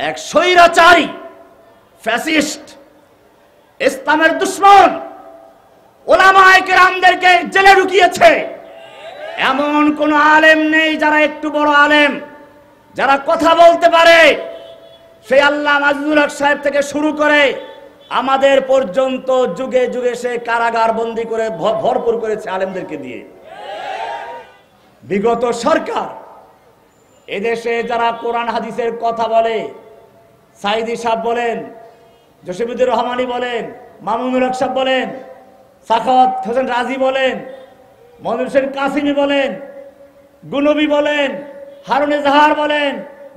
এক স্বৈরাচারী ফ্যাসিস্ট ইসলামের দুশমন উলামায়ে কেরামদেরকে জেলে ঢুকিয়েছে। এমন কোন আলেম নেই যারা একটু বড় আলেম, যারা কথা বলতে পারে। সেই আল্লামা আজিজুল হক সাহেব থেকে শুরু করে আমাদের পর্যন্ত যুগে যুগে সে কারাগার বন্দী করে ভরপুর করেছে আলেমদেরকে দিয়ে। বিগত সরকার এদেশে যারা কোরআন হাদিসের কথা বলে, সাইদি সাহেব বলেন, জসিমুদ্দিন রহমানি বলেন, মামুনুল হক সাহেব বলেন, সাখাওয়াত হোসেন রাজি বলেন, মনির হোসেন কাসিমি বলেন, গুনবি বলেন, হারুন এজাহার বলেন,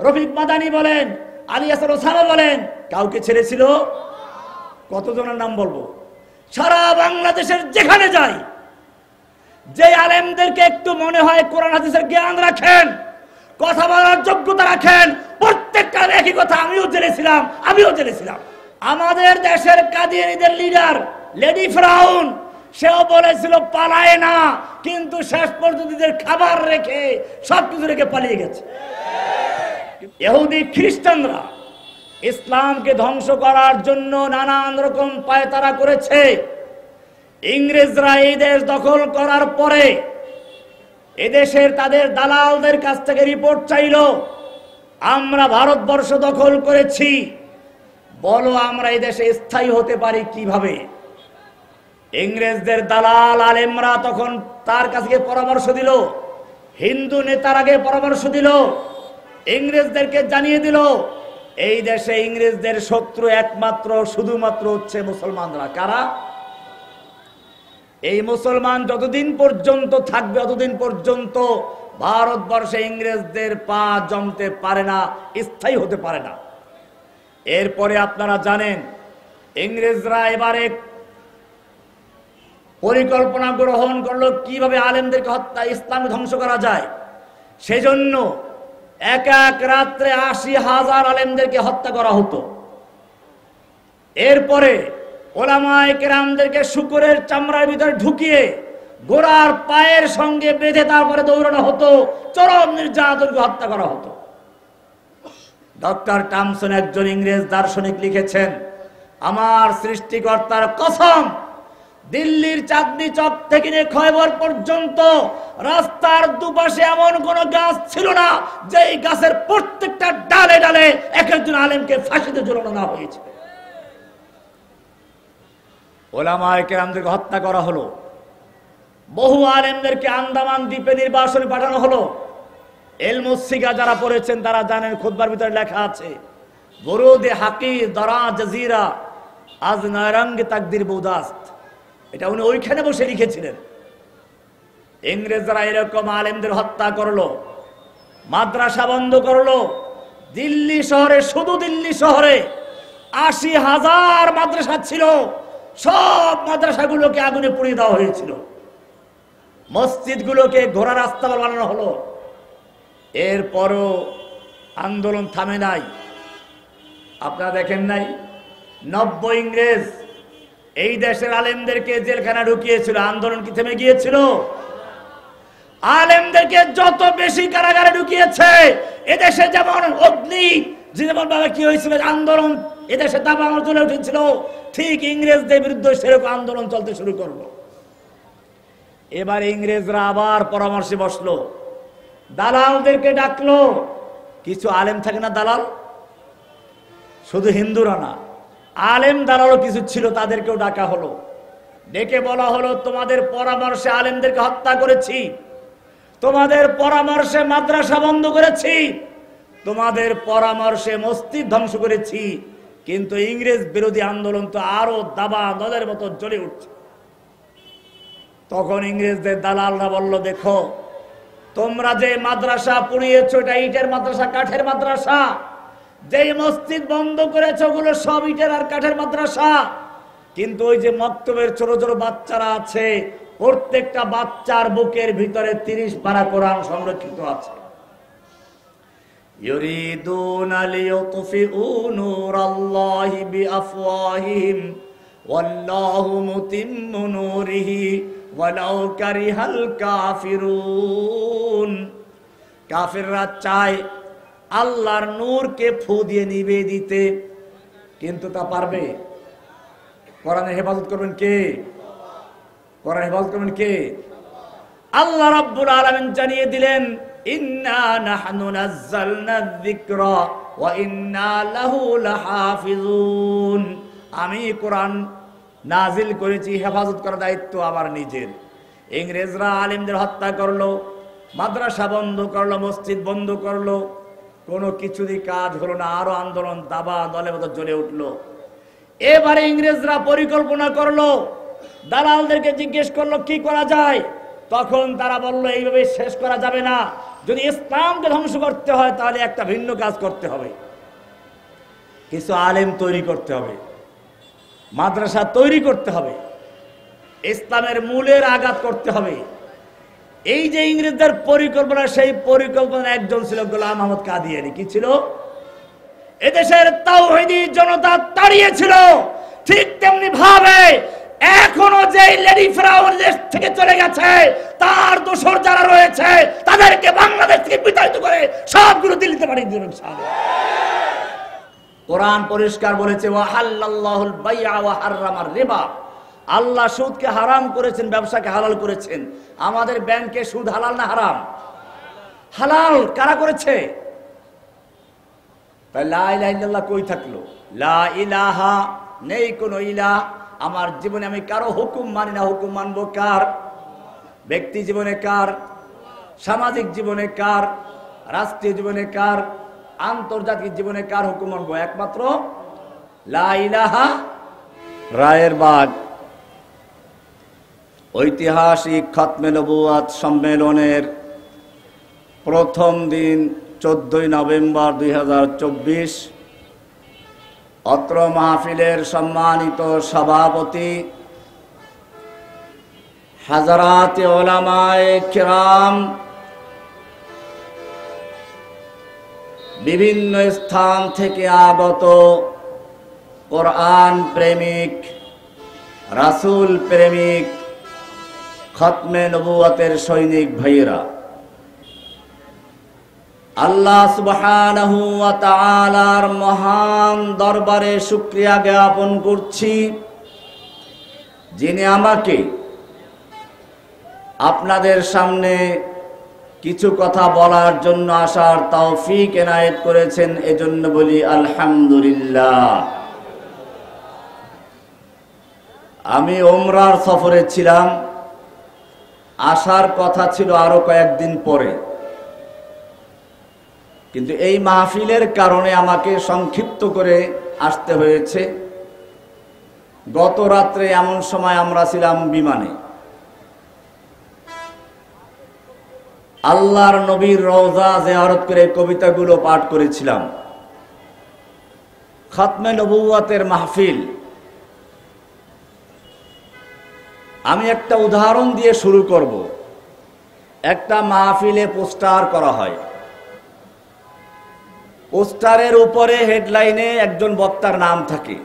রফিক মাদানি বলেন, আলী হাসান ওসামা বলেন, কাউকে ছেড়েছিল? কতজনের নাম বলবো? সারা বাংলাদেশের যেখানে যাই, যে আলেমদেরকে একটু মনে হয় কোরআন হাদিসের জ্ঞান রাখেন, কথা বলার যোগ্যতা রাখেন, প্রত্যেকটা একই কথা। আমিও জেনেছিলাম। আমাদের দেশের কাদিয়ানীদের লিডার লেডি ফ্রাউন, সেও বলেছিল পালায় না, কিন্তু শেষ পর্যন্ত খাবার রেখে সবকিছু রেখে পালিয়ে গেছে। ইহুদি খ্রিস্টানরা ইসলামকে ধ্বংস করার জন্য নানান রকম পায়তারা করেছে। ইংরেজরা এই দেশ দখল করার পরে এদেশের তাদের দালালদের কাছ থেকে রিপোর্ট চাইল, আমরা ভারতবর্ষ দখল করেছি, বলো আমরা এই দেশে স্থায়ী হতে পারি কিভাবে? ইংরেজদের দালাল আলেমরা তখন তার কাছে পরামর্শ দিল, হিন্দু নেতার আগে পরামর্শ দিল, ইংরেজদেরকে জানিয়ে দিল এই দেশে ইংরেজদের শত্রু একমাত্র শুধুমাত্র হচ্ছে মুসলমানরা। কারা? এই মুসলমান যতদিন পর্যন্ত থাকবে ততদিন পর্যন্ত ভারতবর্ষে ইংরেজদের পা জমতে পারে না, স্থায়ী হতে পারে না। এরপরে আপনারা জানেন ইংরেজরা এবারে পরিকল্পনা গ্রহণ করলো কিভাবে আলেমদেরকে হত্যা, ইসলাম ধ্বংস করা যায়। সেজন্য এক এক রাত্রে ৮০,০০০ আলেমদেরকে হত্যা করা হতো। এরপরে ওলামায়ে কেরামদেরকে শুকরের চামড়ার ভিতরে ঢুকিয়ে ঘোড়ার পায়ের সঙ্গে বেঁধে তারপরে দৌড়ানো হতো, চরম নির্যাতনকে হত্যা করা হতো। ডক্টর টমসন একজন ইংরেজ দার্শনিক লিখেছেন, আমার সৃষ্টিকর্তার কসম, দিল্লির চাঁদনি চক থেকে নিয়ে খয়বর পর্যন্ত রাস্তার দুপাশে এমন কোন গাছ ছিল না যেই গাছের প্রত্যেকটা ডালে ডালে এক একজন আলেমকে ফাঁসিতে ঝুলানো না হয়েছে। ওলামায়ে কেরামদেরকে হত্যা করা হলো, বহু আলেমদেরকে আন্দামান দ্বীপে নির্বাসনে পাঠানো হলো। এলমুসিগা যারা পড়েছেন তারা জানেন, খুতবার ভিতরে লেখা আছে, বরুদে হাকির দরা জাজিরা আজ নারঙ্গ তাকদির বৌদাস্ত। এটা উনি ওইখানে বসে লিখেছিলেন। ইংরেজরা এরকম আলেমদের হত্যা করলো, মাদ্রাসা বন্ধ করলো। দিল্লি শহরে, শুধু দিল্লি শহরে ৮০,০০০ মাদ্রাসা ছিল, সব মাদ্রাসাগুলোকে আগুনে পুড়িয়ে দেওয়া হয়েছিল। মসজিদগুলোকে ঘোড়া রাস্তা বানানো হলো। এরপরও আন্দোলন থামে নাই। আপনারা দেখেন নাই ৯০ ইংরেজ এই দেশের আলেমদেরকে জেলখানা ঢুকিয়েছিল, আন্দোলন কি থেমে গিয়েছিল? আলেমদেরকে যত বেশি কারাগারে ঢুকিয়েছে, এদেশে যেমন অগ্নি যেমন ভাবে কি হয়েছিল আন্দোলন এদেশে দাবানল চলে উঠেছিল, ঠিক ইংরেজদের বিরুদ্ধে সেরকম আন্দোলন চলতে শুরু করলো। এবার ইংরেজরা আবার পরামর্শে বসলো, দালালদেরকে ডাকলো। কিছু আলেম থাকে না দালাল, শুধু হিন্দুরা না, আলেম দালালও কিছু ছিল, তাদেরকেও ডাকা হলো। ডেকে বলা হলো, তোমাদের পরামর্শে আলেমদেরকে হত্যা করেছি, তোমাদের পরামর্শে মাদ্রাসা বন্ধ করেছি, তোমাদের পরামর্শে মসজিদ ধ্বংস করেছি, কিন্তু ইংরেজ বিরোধী আন্দোলন তো আরো দাবা দলের মতো জ্বলে উঠছে। তখন ইংরেজদের দালালরা বলল, দেখো তোমরা যে মাদ্রাসা পুড়িয়েছো এটা ইটের মাদ্রাসা, কাঠের মাদ্রাসা, যেই মসজিদ বন্ধ করেছো ওগুলো সব ইটের আর কাঠের মাদ্রাসা, কিন্তু ওই যে মক্তবের ছোট ছোট বাচ্চারা আছে, প্রত্যেকটা বাচ্চার বুকের ভিতরে ৩০ পারা কোরআন সংরক্ষিত আছে। ইউরিদুনা লিইউতফিউ নূরাল্লাহি বিআফওয়াহিহিম ওয়াল্লাহু মুতিম্মু নূরিহি ওয়ালাউ কারিহাল কাফিরুন। কাফিররা চায় আল্লাহর নূরকে ফু দিয়ে নিভিয়ে দিতে, কিন্তু তা পারবে? কোরআনের হেফাজত করবেন কে? কোরআন হেফাজত করবেন কে? আল্লাহ রাব্বুল আলামিন জানিয়ে দিলেন, ইন্না নাহনু নাযালনা যিকরা ওয়া ইন্না লাহু লাহাফিজুন। আমি কোরআন নাজিল করেছি, হেফাজত করার দায়িত্ব আমার নিজের। ইংরেজরা আলেমদের হত্যা করলো, মাদ্রাসা বন্ধ করলো, মসজিদ বন্ধ করলো, কোনো কিছুরই কাজ হলো না। আরো আন্দোলন দাবা দলে মতো জ্বলে উঠলো। এবারে ইংরেজরা পরিকল্পনা করলো, দালালদেরকে জিজ্ঞেস করলো কি করা যায়। তখন তারা বললো এইভাবে শেষ করা যাবে না, যদি ইসলামকে ধ্বংস করতে হয় তাহলে একটা ভিন্ন কাজ করতে হবে, কিছু আলেম তৈরি করতে হবে, মাদ্রাসা তৈরি করতে হবে, ইসলামের মূলের আঘাত করতে হবে। এই যে ইংরেজদের পরিকল্পনা, সেই পরিকল্পনা একজন ছিল গোলাম আহমদ কাদিয়ানী। কি ছিল? এদেশের তাওহীদি জনতা দাঁড়িয়েছিল। ঠিক তেমনি ভাবে এখনো যে লেডি ফেরাউন দেশ থেকে চলে গেছে, তার দোসর যারা রয়েছে তাদেরকে বাংলাদেশ থেকে বিতাড়িত করে সবগুলো দিল্লিতে পাঠিয়ে দিল ইনশাআল্লাহ। কোরআন পরিষ্কার বলেছে, ওয়া হাল্লাল্লাহুল বাই'a ওয়া হাররামার রিবা। আল্লাহ সুদকে হারাম করেছেন, ব্যবসাকে হালাল করেছেন। আমাদের ব্যাংকে সুদ হালাল না হারাম? হালাল। কারা করেছে? তাই লা ইলাহা ইল্লাল্লাহ কই থাকলো? লা ইলাহা, নেই কোনো ইলাহ। আমার জীবনে আমি কারো হুকুম মানি না। হুকুম মানবো কার? ব্যক্তি জীবনে কার? সামাজিক জীবনে কার? রাষ্ট্রীয় জীবনে কার? আন্তর্জাতিক জীবনে কার হুকুম মানবো? একমাত্র লা ইলাহা। রায়ের বাগ ঐতিহাসিক খতমে নবুয়াত সম্মেলনের প্রথম দিন 14 নভেম্বর 2024। অত্র মাহফিলের সম্মানিত সভাপতি হাজারাত উলামায়ে কিরাম, বিভিন্ন স্থান থেকে আগত কোরআন প্রেমিক, রাসূল প্রেমিক, খতমে নবুয়তের সৈনিক ভাইয়েরা, আল্লাহ সুবহানাহু ওয়া তাআলার মহান দরবারে শুকরিয়া জ্ঞাপন করছি, যিনি আমাকে আপনাদের সামনে কিছু কথা বলার জন্য আসার তৌফিক এনায়েত করেছেন। এজন্য বলি আলহামদুলিল্লাহ। আমি উমরার সফরে ছিলাম, আসার কথা ছিল আরো কয়েকদিন পরে, কিন্তু এই মাহফিলের কারণে আমাকে সংক্ষিপ্ত করে আসতে হয়েছে। গত রাত্রে এমন সময় আমরা ছিলাম বিমানে, আল্লাহর নবীর রওজা জিয়ারত করে কবিতাগুলো পাঠ করেছিলাম। খতমে নবুয়তের মাহফিল। আমি একটা উদাহরণ দিয়ে শুরু করব। একটা মাহফিলে পোস্টার করা হয়, পোস্টারের উপরে হেডলাইনে একজন বক্তার নাম থাকে।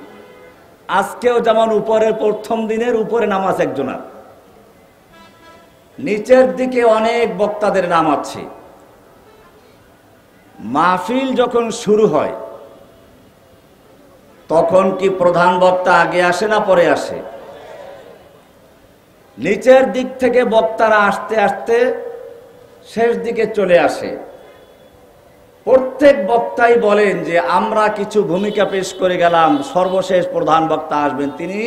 আজকেও যেমন উপরের প্রথম দিনের উপরে নাম আছে একজনের, নিচের দিকে অনেক বক্তাদের নাম আছে। মাহফিল যখন শুরু হয় তখন কি প্রধান বক্তা আগে আসে না পরে আসে? নিচের দিক থেকে বক্তারা আস্তে আস্তে শেষ দিকে চলে আসে। প্রত্যেক বক্তাই বলেন যে আমরা কিছু ভূমিকা পেশ করে গেলাম, সর্বশেষ প্রধান বক্তা আসবেন, তিনি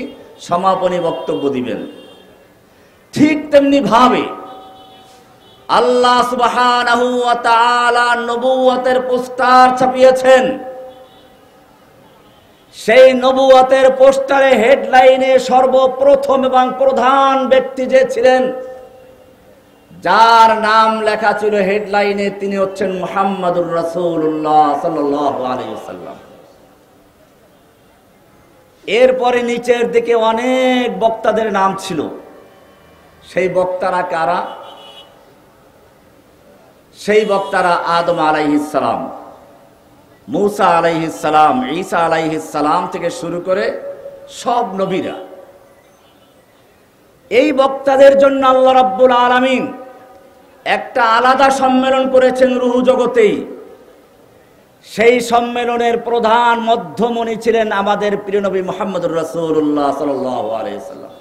সমাপনী বক্তব্য দিবেন। ঠিক তেমনি ভাবে আল্লাহ সুবহানাহু ওয়া তাআলা নবুয়তের পোস্টার ছাপিয়েছেন। সেই নবুয়তের পোস্টারে হেডলাইনে সর্বপ্রথম এবং প্রধান ব্যক্তি যে ছিলেন, যার নাম লেখা ছিল হেডলাইনে, তিনি হচ্ছেন মুহাম্মাদুর রাসূলুল্লাহ সাল্লাল্লাহু আলাইহি ওয়াসাল্লাম। এরপরে নিচের দিকে অনেক বক্তাদের নাম ছিল। সেই বক্তারা কারা? সেই বক্তারা আদম আলাইহিস সালাম, মূসা আলাইহিস সালাম, ঈসা আলাইহিস সালাম থেকে শুরু করে সব নবীরা। এই বক্তাদের জন্য আল্লাহ রাব্বুল আলামিন একটা আলাদা সম্মেলন করেছেন রূহ জগতেই। সেই সম্মেলনের প্রধান মধ্যমণি ছিলেন আমাদের প্রিয় নবী মুহাম্মদুর রাসূলুল্লাহ সাল্লাল্লাহু আলাইহি ওয়াসাল্লাম।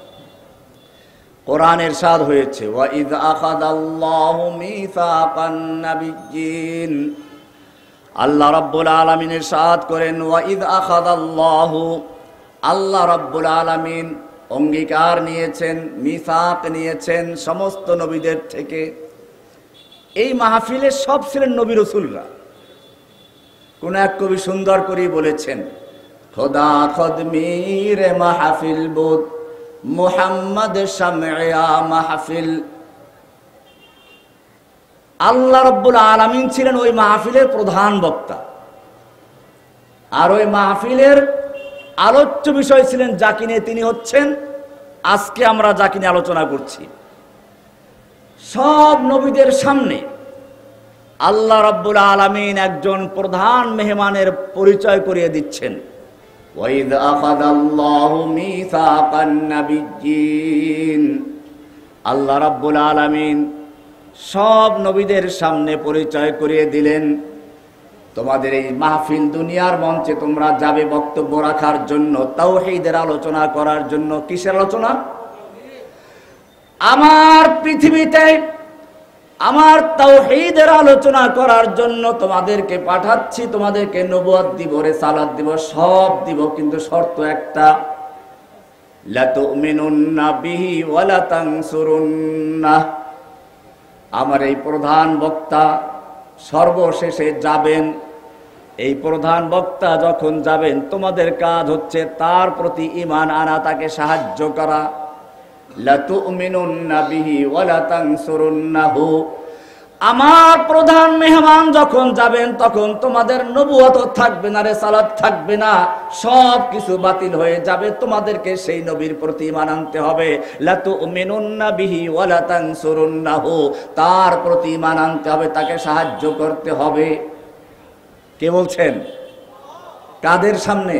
কোরআনের ইরশাদ হয়েছে, ওয়া ইয আখাযাল্লাহু মিসাকান নাবিয়্যিন। আল্লাহ রাব্বুল আলামিন ইরশাদ করেন, ওয়া ইয আখাযাল্লাহু, আল্লাহ রাব্বুল আলামিন অঙ্গীকার নিয়েছেন, মিসাক নিয়েছেন সমস্ত নবীদের থেকে। এই মাহফিলে সব ছিলেন নবী রাসূলরা। কোন এক কবি সুন্দর করে বলেছেন, খোদা খোদ মীরে মাহফিল বুদ মুহাম্মদ শামঈয়া মাহফিল। আল্লাহ রাব্বুল আলামিন ছিলেন ওই মাহফিলের প্রধান বক্তা, আর ওই মাহফিলের আলোচ্য বিষয় ছিলেন যাকে নিয়ে তিনি হচ্ছেন আজকে আমরা যাকে নিয়ে আলোচনা করছি। সব নবীদের সামনে আল্লাহ রাব্বুল আলামিন একজন প্রধান মেহমানের পরিচয় করিয়ে দিচ্ছেন। ওয়াইদ আখাযাল্লাহু মিসাকান নাবিয়্যিন। আল্লাহ রাব্বুল আলামিন সব নবীদের সামনে পরিচয় করিয়ে দিলেন, তোমাদের এই মাহফিল দুনিয়ার মঞ্চে তোমরা যাবে বক্তব্য রাখার জন্য, তাওহীদের আলোচনা করার জন্য। কিসের আলোচনা? আমার পৃথিবীতে আমার তাওহীদের আলোচনা করার জন্য তোমাদেরকে পাঠাচ্ছি, তোমাদেরকে নবুয়ত দিব, রিসালাত দিব, সব দিব, কিন্তু শর্ত একটা, লা তুমিনুন্না বিহি ওয়া লা তানসুরুন্নাহ। আমার এই প্রধান বক্তা সর্বশেষে যাবেন। এই প্রধান বক্তা যখন যাবেন, তোমাদের কাজ হচ্ছে তার প্রতি ঈমান আনা, তাকে সাহায্য করা। লা তুমিনুন্না বিহি ওয়া লা তানসুরুন্নাহু। আমার প্রধান মেহমান যখন যাবেন, তখন তোমাদের নবুয়ত থাকবে না, রিসালাত থাকবে না, সব কিছু বাতিল হয়ে যাবে। তোমাদেরকে সেই নবীর প্রতি ঈমান আনতে হবে। লা তুমিনুন্না বিহি ওয়া লা তানসুরুন্নাহু। তার প্রতি ঈমান আনতে হবে, তাকে সাহায্য করতে হবে। কে বলছেন? কাদের সামনে?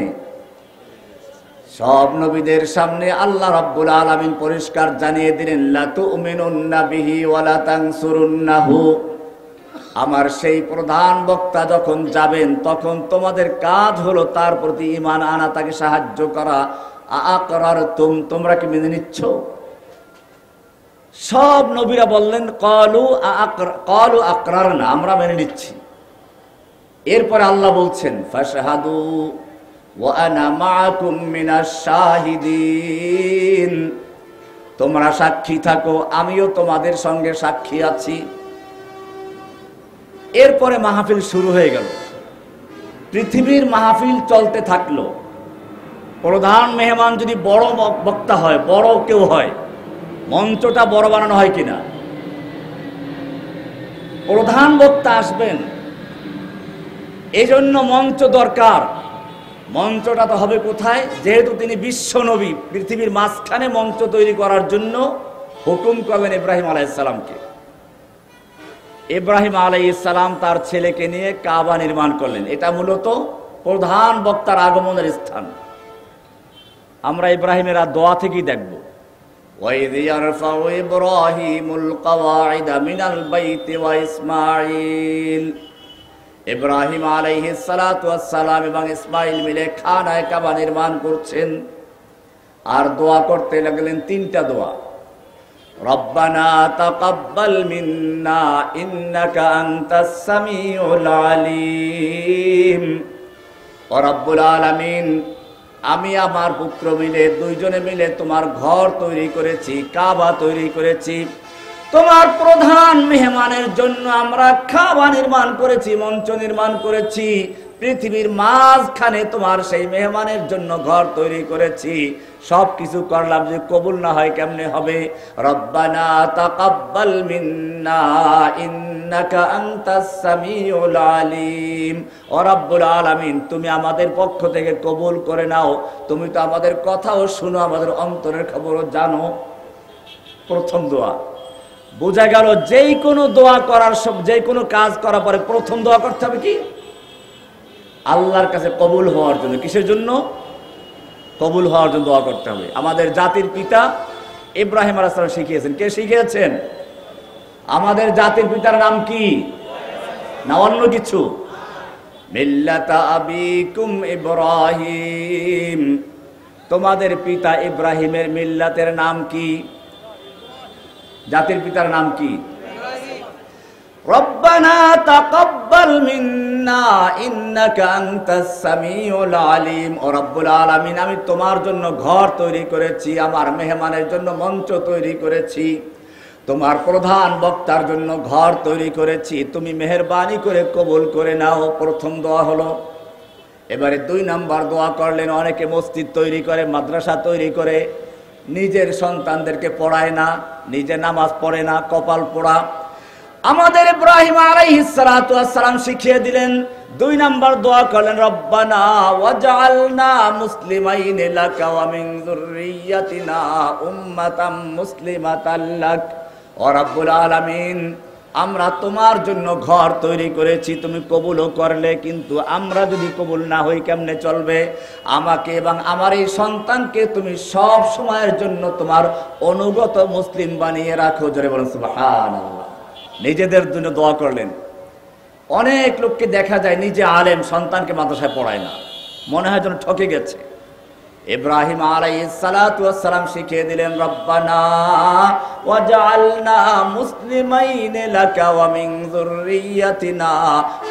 সব নবীদের সামনে আল্লাহ রাব্বুল আলামিন পরিষ্কার জানিয়ে দিলেন, লা তুমিনুন্না বিহি ওয়া লা তানসুরুন্নাহু। আমার সেই প্রধান বক্তা যখন যাবেন, তখন তোমাদের কাজ হলো তার প্রতি ঈমান আনা, তাকে সাহায্য করা। আআকরারতুম, তোমরা কি মেনে নিচ্ছ? সব নবীরা বললেন, ক্বালু আকরারনা, আমরা মেনে নিচ্ছি। এরপরে আল্লাহ বলছেন, ফাশহাদু ওয়া আনা মাআকুম মিনাশ শাহিদিন। তোমরা সাক্ষী থাকো, আমিও তোমাদের সঙ্গে সাক্ষী আছি। এরপরে মাহফিল শুরু হয়ে গেল। পৃথিবীর মাহফিল চলতে থাকলো। প্রধান মেহমান যদি বড় বক্তা হয়, বড় কেউ হয়, মঞ্চটা বড় বানানো হয় কিনা? প্রধান বক্তা আসবেন, এই জন্য মঞ্চ দরকার। মঞ্চটা তো হবে কোথায়? যেহেতু তিনি বিশ্ব নবী, পৃথিবীর মাঝখানে মঞ্চ তৈরি করার জন্য হুকুম করলেন ইব্রাহিম আলাইহিস সালামকে। ইব্রাহিম আলাইহিস সালাম তার ছেলেকে নিয়ে কাবা নির্মাণ করলেন। এটা মূলত প্রধান বক্তার আগমনের স্থান। আমরা ইব্রাহিমের দোয়া থেকেই দেখব, ওয়াইয ইয়ারফাউ ইব্রাহিমুল কওয়াইদা মিনাল বাইতি ওয়া ইসমাঈল। ইব্রাহিম আলাইহিস সালাতু ওয়াস সালাম এবং ইসমাঈল মিলে খানায়ে কাবা নির্মাণ করছেন, আর দোয়া করতে লাগলেন তিনটা দোয়া। রব্বানা তাকাব্বাল মিন্না ইন্নাকা আনতাস সামিউল আলিম। ও রব্বুল আলামিন, আমি আমার পুত্র মিলে, দুইজনে মিলে তোমার ঘর তৈরি করেছি, কাবা তৈরি করেছি। তোমার প্রধান মেহমানের জন্য আমরা কাবা নির্মাণ করেছি, মঞ্চ নির্মাণ করেছি। পৃথিবীর মাঝখানে তোমার সেই মেহমানের জন্য ঘর তৈরি করেছি। সব কিছু করলাম, যে কবুল না হয় কেমনে হবে? রব্বানা তাকাব্বাল মিন্না ইন্নাকা আনতাস সামিউল আলিম। ও রব্বুল আলামিন, তুমি আমাদের পক্ষ থেকে কবুল করে নাও। তুমি তো আমাদের কথাও শুনো, আমাদের অন্তরের খবরও জানো। প্রথম দোয়া। বোঝা গেল যেই কোনো দোয়া করার, সব যে কোনো কাজ করার পরে প্রথম দোয়া করতে হবে কি? আল্লাহর কাছে কবুল হওয়ার জন্য। কিসের জন্য? কবুল হওয়ার জন্য দোয়া করতে হবে। আমাদের জাতির পিতা ইব্রাহিম আলাইহিস সালাম শিখিয়েছেন। কে শিখিয়েছেন? আমাদের জাতির পিতার নাম কি? না অন্য কিছু? মিল্লাতা আবিকুম ইব্রাহিম, তোমাদের পিতা ইব্রাহিমের মিল্লাতের নাম কি? জাতির পিতার নাম কি? রব্বানা তাকাব্বাল মিন্না ইন্নাকা আনতাস সামিউল আলিম। ও রব্বুল আলামিন, আমি তোমার জন্য ঘর তৈরি করেছি, আমার মেহমানের জন্য মঞ্চ তৈরি করেছি, তোমার প্রধান বক্তার জন্য ঘর তৈরি করেছি, তুমি মেহেরবানি করে কবুল করে নাও। প্রথম দোয়া হলো। এবারে 2 নাম্বার দোয়া করলেন, অনেকে মসজিদ তৈরি করে, মাদ্রাসা তৈরি করে, নিজের সন্তানদেরকে পড়ায় না, নিজে নামাজ পড়ে না, কপাল পোড়া। আমাদের ইব্রাহিম আলাইহিস সালাতু ওয়াস সালাম শিখিয়ে দিলেন, 2 নাম্বার দোয়া করলেন, রব্বানা ওয়াজআলনা মুসলিমাইন লাকা ওয়া মিন যুররিয়াতিনা উম্মাতাম মুসলিমাতাল লাক। ও রব্বুল আলামিন, আমরা তোমার জন্য ঘর তৈরি করেছি, তুমি কবুলও করলে, কিন্তু আমরা যদি কবুল না হই কেমনে চলবে? আমাকে এবং আমার এই সন্তানকে তুমি সব সময়ের জন্য তোমার অনুগত মুসলিম বানিয়ে রাখো। জোরে বলুন সুবহানাল্লাহ। নিজেদের জন্য দোয়া করলেন। অনেক লোককে দেখা যায় নিজে আলেম, সন্তানকে মাদ্রাসায় পড়ায় না, মনে হয় যেন ঠকে গেছে। ইব্রাহিম আলাইহিস সালাতু ওয়াস সালাম শিখিয়ে দিলেন, রব্বানা ওয়াজআলনা মুসলিমাইন লাকা ওয়া মিন যুররিয়াতিনা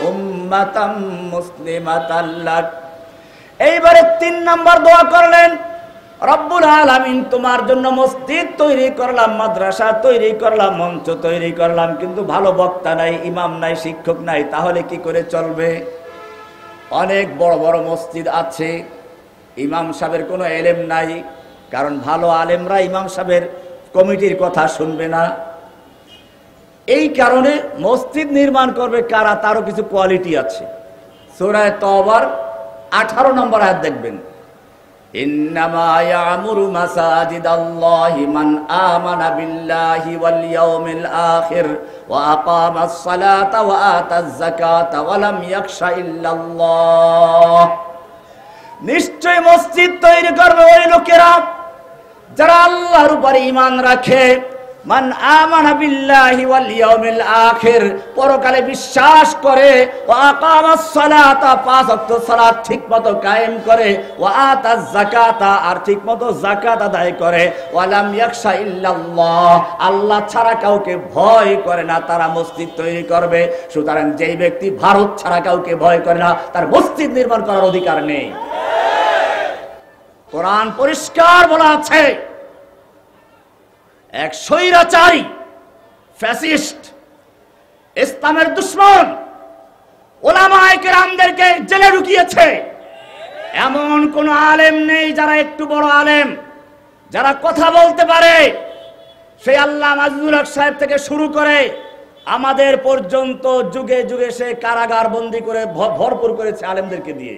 উম্মাতাম মুসলিমাতাল লাক। এইবারে 3 নাম্বার দোয়া করলেন, রব্বুল আলামিন, তোমার জন্য মসজিদ তৈরি করলাম, মাদ্রাসা তৈরি করলাম, মঞ্চ তৈরি করলাম, কিন্তু ভালো বক্তা নাই, ইমাম নাই, শিক্ষক নাই, তাহলে কি করে চলবে? অনেক বড় বড় মসজিদ আছে, ইমাম সাহেবের কোনো এলেম নাই, কারণ ভালো আলেমরা ইমাম সাহেবের কমিটির কথা শুনবে না। এই কারণে মসজিদ নির্মাণ করবে কারা, তারও কিছু কোয়ালিটি আছে। সূরা তওবার 18 নম্বর আয়াত দেখবেন, ইন্নামা ইয়ামুরু মাসাজিদাল্লাহি মান আমানা বিল্লাহি ওয়াল ইয়াউমিল আখির ওয়া আকামাস সালাতা ওয়া আতাজ যাকাতা ওয়া লাম ইয়াখশা ইল্লাল্লাহ। নিশ্চয় মসজিদ তৈরি করবে ওই লোকেরা যারা আল্লাহর উপর ঈমান রাখে, মান আমানা বিল্লাহি ওয়াল ইয়াউমিল আখির, পরকালে বিশ্বাস করে, ওয়া আকামাস সালাতা, 5 ওয়াক্ত সালাত ঠিকমতো কায়েম করে, ওয়া আতাজ যাকাতা, আর ঠিকমতো যাকাত আদায় করে, ওয়া লাম ইয়াখশা ইল্লাল্লাহ, আল্লাহ ছাড়া কাউকে ভয় করে না, তারা মসজিদ তৈরি করবে। সুতরাং যেই ব্যক্তি ভারত ছাড়া কাউকে ভয় করে না, তার মসজিদ নির্মাণ করার অধিকার নেই। কোরআন পরিষ্কার বলা আছে, এক স্বৈরাচারী ফ্যাসিস্ট, ইসলামের দুশমন ওলামায়ে কেরামদেরকে জেলে ঢুকিয়েছে। এমন কোন আলেম নেই যারা একটু বড় আলেম, যারা কথা বলতে পারে। সেই আল্লামা আজিজুল হক সাহেব থেকে শুরু করে আমাদের পর্যন্ত যুগে যুগে সে কারাগার বন্দী করে ভরপুর করেছে আলেমদেরকে দিয়ে।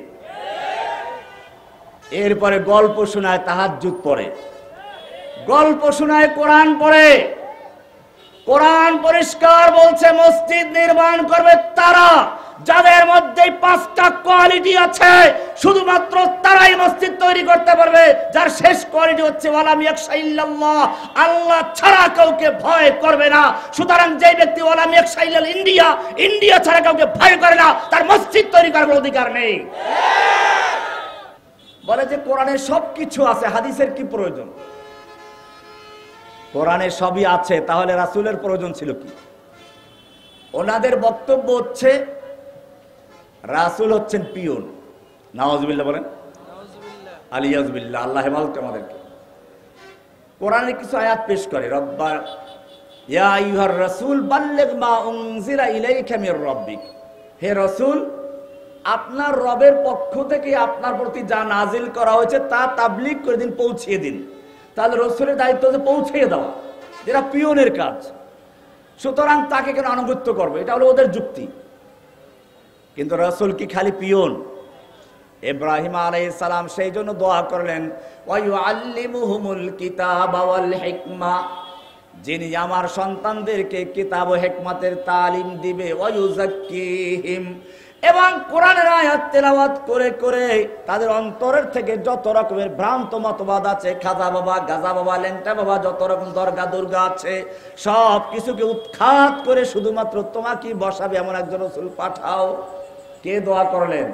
এরপরে গল্প শোনায়, তাহাজ্জুদ পড়ে, গল্প শোনায়, কোরআন পড়ে। কোরআন পরিষ্কার বলছে মসজিদ নির্মাণ করবে তারা যাদের মধ্যে 5টা কোয়ালিটি আছে, শুধুমাত্র তারাই মসজিদ তৈরি করতে পারবে, যার শেষ কোয়ালিটি হচ্ছে ওয়ালাম ইয়াখশা ইল্লাল্লাহ, আল্লাহ ছাড়া কাউকে ভয় করবে না। সুতরাং যে ব্যক্তি ওয়ালাম ইয়াখশা ইল্লাল ইন্ডিয়া, ইন্ডিয়া ছাড়া কাউকে ভয় করে না, তার মসজিদ তৈরি করার অধিকার নেই। বলে যে কোরআনে সবকিছু আছে, হাদিসের কি প্রয়োজন? কোরআনে সবই আছে, তাহলে রাসূলের প্রয়োজন ছিল কি? ওনাদের বক্তব্য হচ্ছে রাসূল হচ্ছেন পিয়ন। নাউযুবিল্লাহ বলেন, আলিয়াযুবিল্লাহ, আল্লাহ হেফাজত আমাদেরকে। কোরআনে কিছু আয়াত পেশ করে, রব্বা ইয়া আইয়ুহার রাসূল বাল্লিগ মা উনজিলা ইলাইকা মির রাব্বিক, হে রাসূল, আপনার রবের পক্ষ থেকে আপনার প্রতি যা নাজিল করা হয়েছে তা তাবলীগ করে দিন, পৌঁছিয়ে দিন। তাহলে রাসূলের দায়িত্ব হচ্ছে পৌঁছিয়ে দেওয়া, যেটা পিয়নের কাজ। সুতরাং তাকে কেন আনুগত্য করবে, এটা হলো ওদের যুক্তি। কিন্তু রাসূল কি খালি পিয়ন? ইব্রাহিম আলাইহিস সালাম সেই জন্য দোয়া করলেন, ওয়া ইউআল্লিমুহুমুল কিতাবা ওয়াল হিকমা, যিনি আমার সন্তানদেরকে কিতাব ও হিকমতের তালিম দিবে, ওয়া ইউযাক্কিহিম, এবং কোরআনের আয়াত তেলাওয়াত করে করে তাদের অন্তরের থেকে যত রকমের ভ্রান্ত মতবাদ আছে, খাজা বাবা, গাজা বাবা, ল্যাংটা বাবা, যত রকম দরগা দুর্গা আছে, সব কিছুকে উৎখাত করে শুধুমাত্র তোমাকে বসাবে এমন একজন রাসূল পাঠাও। কে দোয়া করলেন?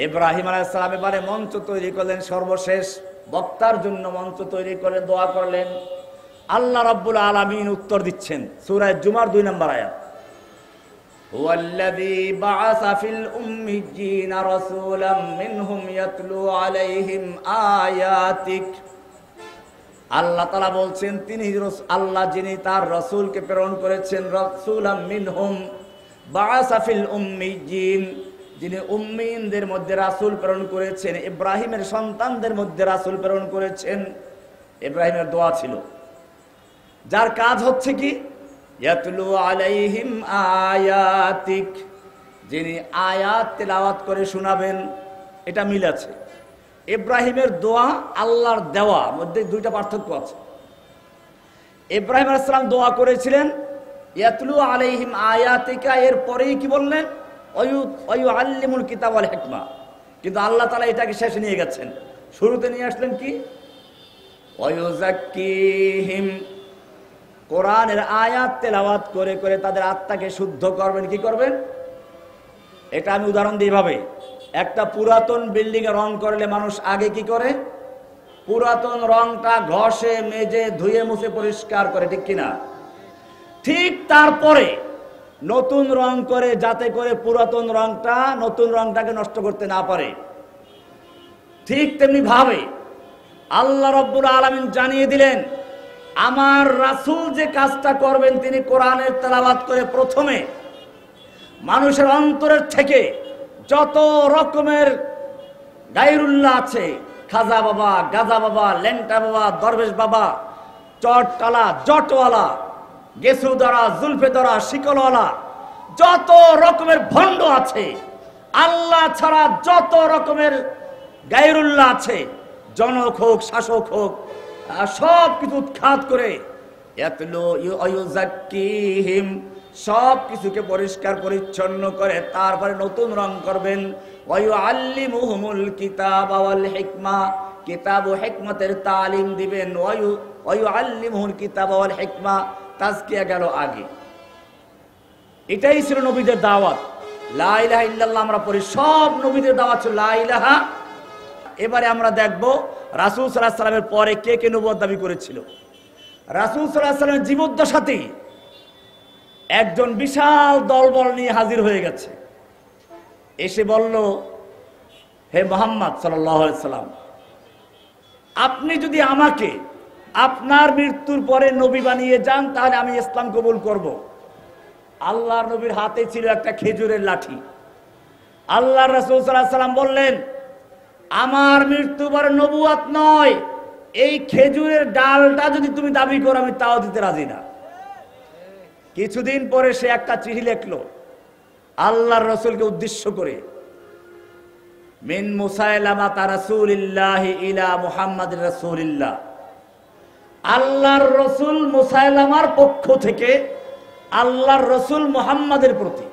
ইব্রাহিম আলাইহিস সালাম। এবারে মঞ্চ তৈরি করলেন, সর্বশেষ বক্তার জন্য মঞ্চ তৈরি করে দোয়া করলেন। আল্লাহ রাব্বুল আলামিন উত্তর দিচ্ছেন সূরা জুমার 2 নম্বর আয়াত, হুয়াল্লাযী বাআসা ফিল উম্মিয়্যিনা রাসূলাম মিনহুম ইয়াতলু আলাইহিম আয়াতিক। আল্লাহ তাআলা বলছেন তিনি আল্লাহ যিনি তার রাসূলকে প্রেরণ করেছেন, রাসূলাম মিনহুম বাআসা ফিল উম্মিয়্যিন, যিনি উম্মিয়িনদের মধ্যে রাসূল প্রেরণ করেছেন, ইব্রাহিমের সন্তানদের মধ্যে রাসূল প্রেরণ করেছেন। ইব্রাহিমের দোয়া ছিল, যার কাজ হচ্ছে কি, ইয়াতলু আলাইহিম আয়াতিক, যিনি আয়াত তেলাওয়াত করে শোনাবেন। এটা মিল আছে। ইব্রাহিমের দোয়া আল্লাহর দেওয়া মধ্যে দুইটা পার্থক্য আছে। ইব্রাহিম আলাইহিস সালাম দোয়া করেছিলেন ইয়াতলু আলাইহিম আয়াতিকা, এর পরেই কি বললেন, ওয়ায়ুআল্লিমুল কিতাব ওয়াল হিকমা। কিন্তু আল্লাহ তাআলা এটাকে শেষে নিয়ে গেছেন, শুরুতে নিয়ে আসলেন কি, ওয়ায়ুযাক্কিহিম, কোরআনের আয়াত তেলাওয়াত করে করে তাদের আত্মাকে শুদ্ধ করবেন। কি করবেন? এটা আমি উদাহরণ দিই ভাবে, একটা পুরাতন বিল্ডিং এ রং করলে মানুষ আগে কি করে, পুরাতন রংটা ঘষে মেজে ধুয়ে মুছে পরিষ্কার করে, ঠিক কিনা? ঠিক তারপরে নতুন রং করে, যাতে করে পুরাতন রংটা নতুন রংটাকে নষ্ট করতে না পারে। ঠিক তেমনি ভাবে আল্লাহ রাব্বুল আলামিন জানিয়ে দিলেন আমার রাসূল যে কাজটা করবেন, তিনি কোরআনের তেলাওয়াত করে প্রথমে মানুষের অন্তরের থেকে যত রকমের গায়রুল্লাহ আছে, খাজা বাবা, গাজা বাবা, ল্যাংটা বাবা, দরবেশ বাবা, চটকালা, জটওয়ালা, গেসুদারা, জুলফেদরা, শিকলওয়ালা, যত রকমের ভণ্ড আছে, আল্লাহ ছাড়া যত রকমের গায়রুল্লাহ আছে, জনক হোক শাসক হোক, সব কিছু উৎখাত করে সব কিছুকে পরিষ্কার পরিচ্ছন্ন করে তারপরে নতুন রং করবেন। ওয়ায়ুআল্লিমুহুমুল কিতাব ওয়াল হিকমা, কিতাব ও হিকমতের তালিম দিবেন। ওয়ায়ুআল্লিমুহুল কিতাব ওয়াল হিকমা, তাজকিয়া গেল আগে। এটাই ছিল নবীদের দাওয়াত। লা ইলাহা ইল্লাল্লাহ আমরা পড়ি, সব নবীদের দাওয়াত ছিল লা ইলাহা। এবারে আমরা দেখব রাসূল সাল্লাল্লাহু আলাইহি সাল্লামের পরে কে কে নবুয়ত দাবি করেছিল। রাসূল সাল্লাল্লাহু আলাইহি সাল্লামের জীবদ্দশাতেই একজন বিশাল দলবল নিয়ে হাজির হয়ে গেছে, এসে বলল, হে মুহাম্মদ সাল্লাল্লাহু আলাইহি সাল্লাম, আপনি যদি আমাকে আপনার মৃত্যুর পরে নবী বানিয়ে যান তাহলে আমি ইসলাম কবুল করব। আল্লাহর নবীর হাতে ছিল একটা খেজুরের লাঠি। আল্লাহর রাসূল সাল্লাল্লাহু আলাইহি সাল্লাম বললেন, আমার মৃত্যু পরে নবুয়ত নয়, এই খেজুরের ডালটা যদি তুমি দাবি করো আমি তাও দিতে রাজি না। কিছুদিন পরে সে একটা চিঠি লিখলো আল্লাহর রাসূলকে উদ্দেশ্য করে, মিন মুসাইলামা রাসূলিল্লাহ ইলা মুহাম্মাদির রাসূলিল্লাহ, আল্লাহর রাসূল মুসাইলামার পক্ষ থেকে আল্লাহর রাসূল মুহাম্মাদের প্রতি।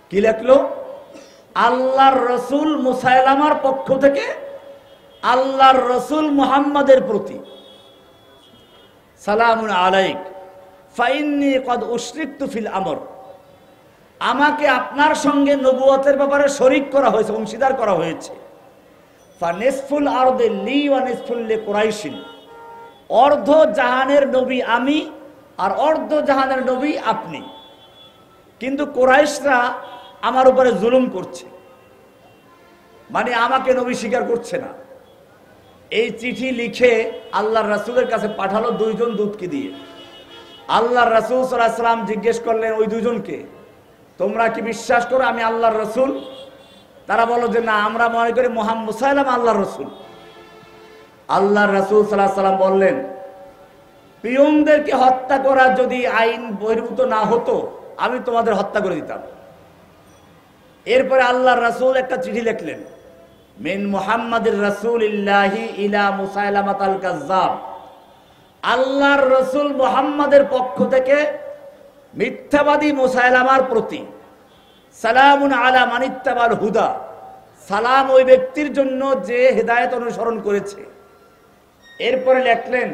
কি লিখলো? আল্লাহর রাসূল মুসাইলামার পক্ষ থেকে আল্লাহর রাসূল মুহাম্মাদের প্রতি, সালামুন আলাইক ফাইন্নী কদ উশরিকতু ফিল আমর, আমাকে আপনার সঙ্গে নবুয়তের ব্যাপারে শরীক করা হয়েছে, অংশীদার করা হয়েছে। ফানিসফুল আরদি লি ওয়া নিসফুল লিকুরাইশিন, অর্ধ জাহানের নবী আমি আর অর্ধ জাহানের নবী আপনি, কিন্তু কুরাইশরা আমার উপরে জুলুম করছে, মানে আমাকে নবী স্বীকার করছে না। এই চিঠি লিখে আল্লাহর রাসূলের কাছে পাঠালো দুইজন দূতকে দিয়ে। আল্লাহর রাসূল সাল্লাল্লাহু আলাইহি সাল্লাম জিজ্ঞেস করলেন ওই দুজনকে, তোমরা কি বিশ্বাস করো আমি আল্লাহর রাসূল? তারা বলল যে না, আমরা মনে করি মুহাম্মদ মুসাইলামা আল্লাহর রাসূল। আল্লাহর রাসূল সাল্লাল্লাহু আলাইহি সাল্লাম বললেন, পিয়নদেরকে হত্যা করা যদি আইন বহির্ভূত না হতো আমি তোমাদের হত্যা করে দিতাম। এরপরে আল্লাহর রাসূল একটা চিঠি লিখলেন, মিন মুহাম্মাদির রাসূলিল্লাহি ইলা মুসাইলামাতাল কাজ্জাব, আল্লাহর রাসূল মুহাম্মাদের পক্ষ থেকে মিথ্যাবাদী মুসাইলামার প্রতি, সালামুন আলা মানিত্তাবাল হুদা, সালাম ওই ব্যক্তির জন্য যে হেদায়েত অনুসরণ করেছে। এরপরে লিখলেন,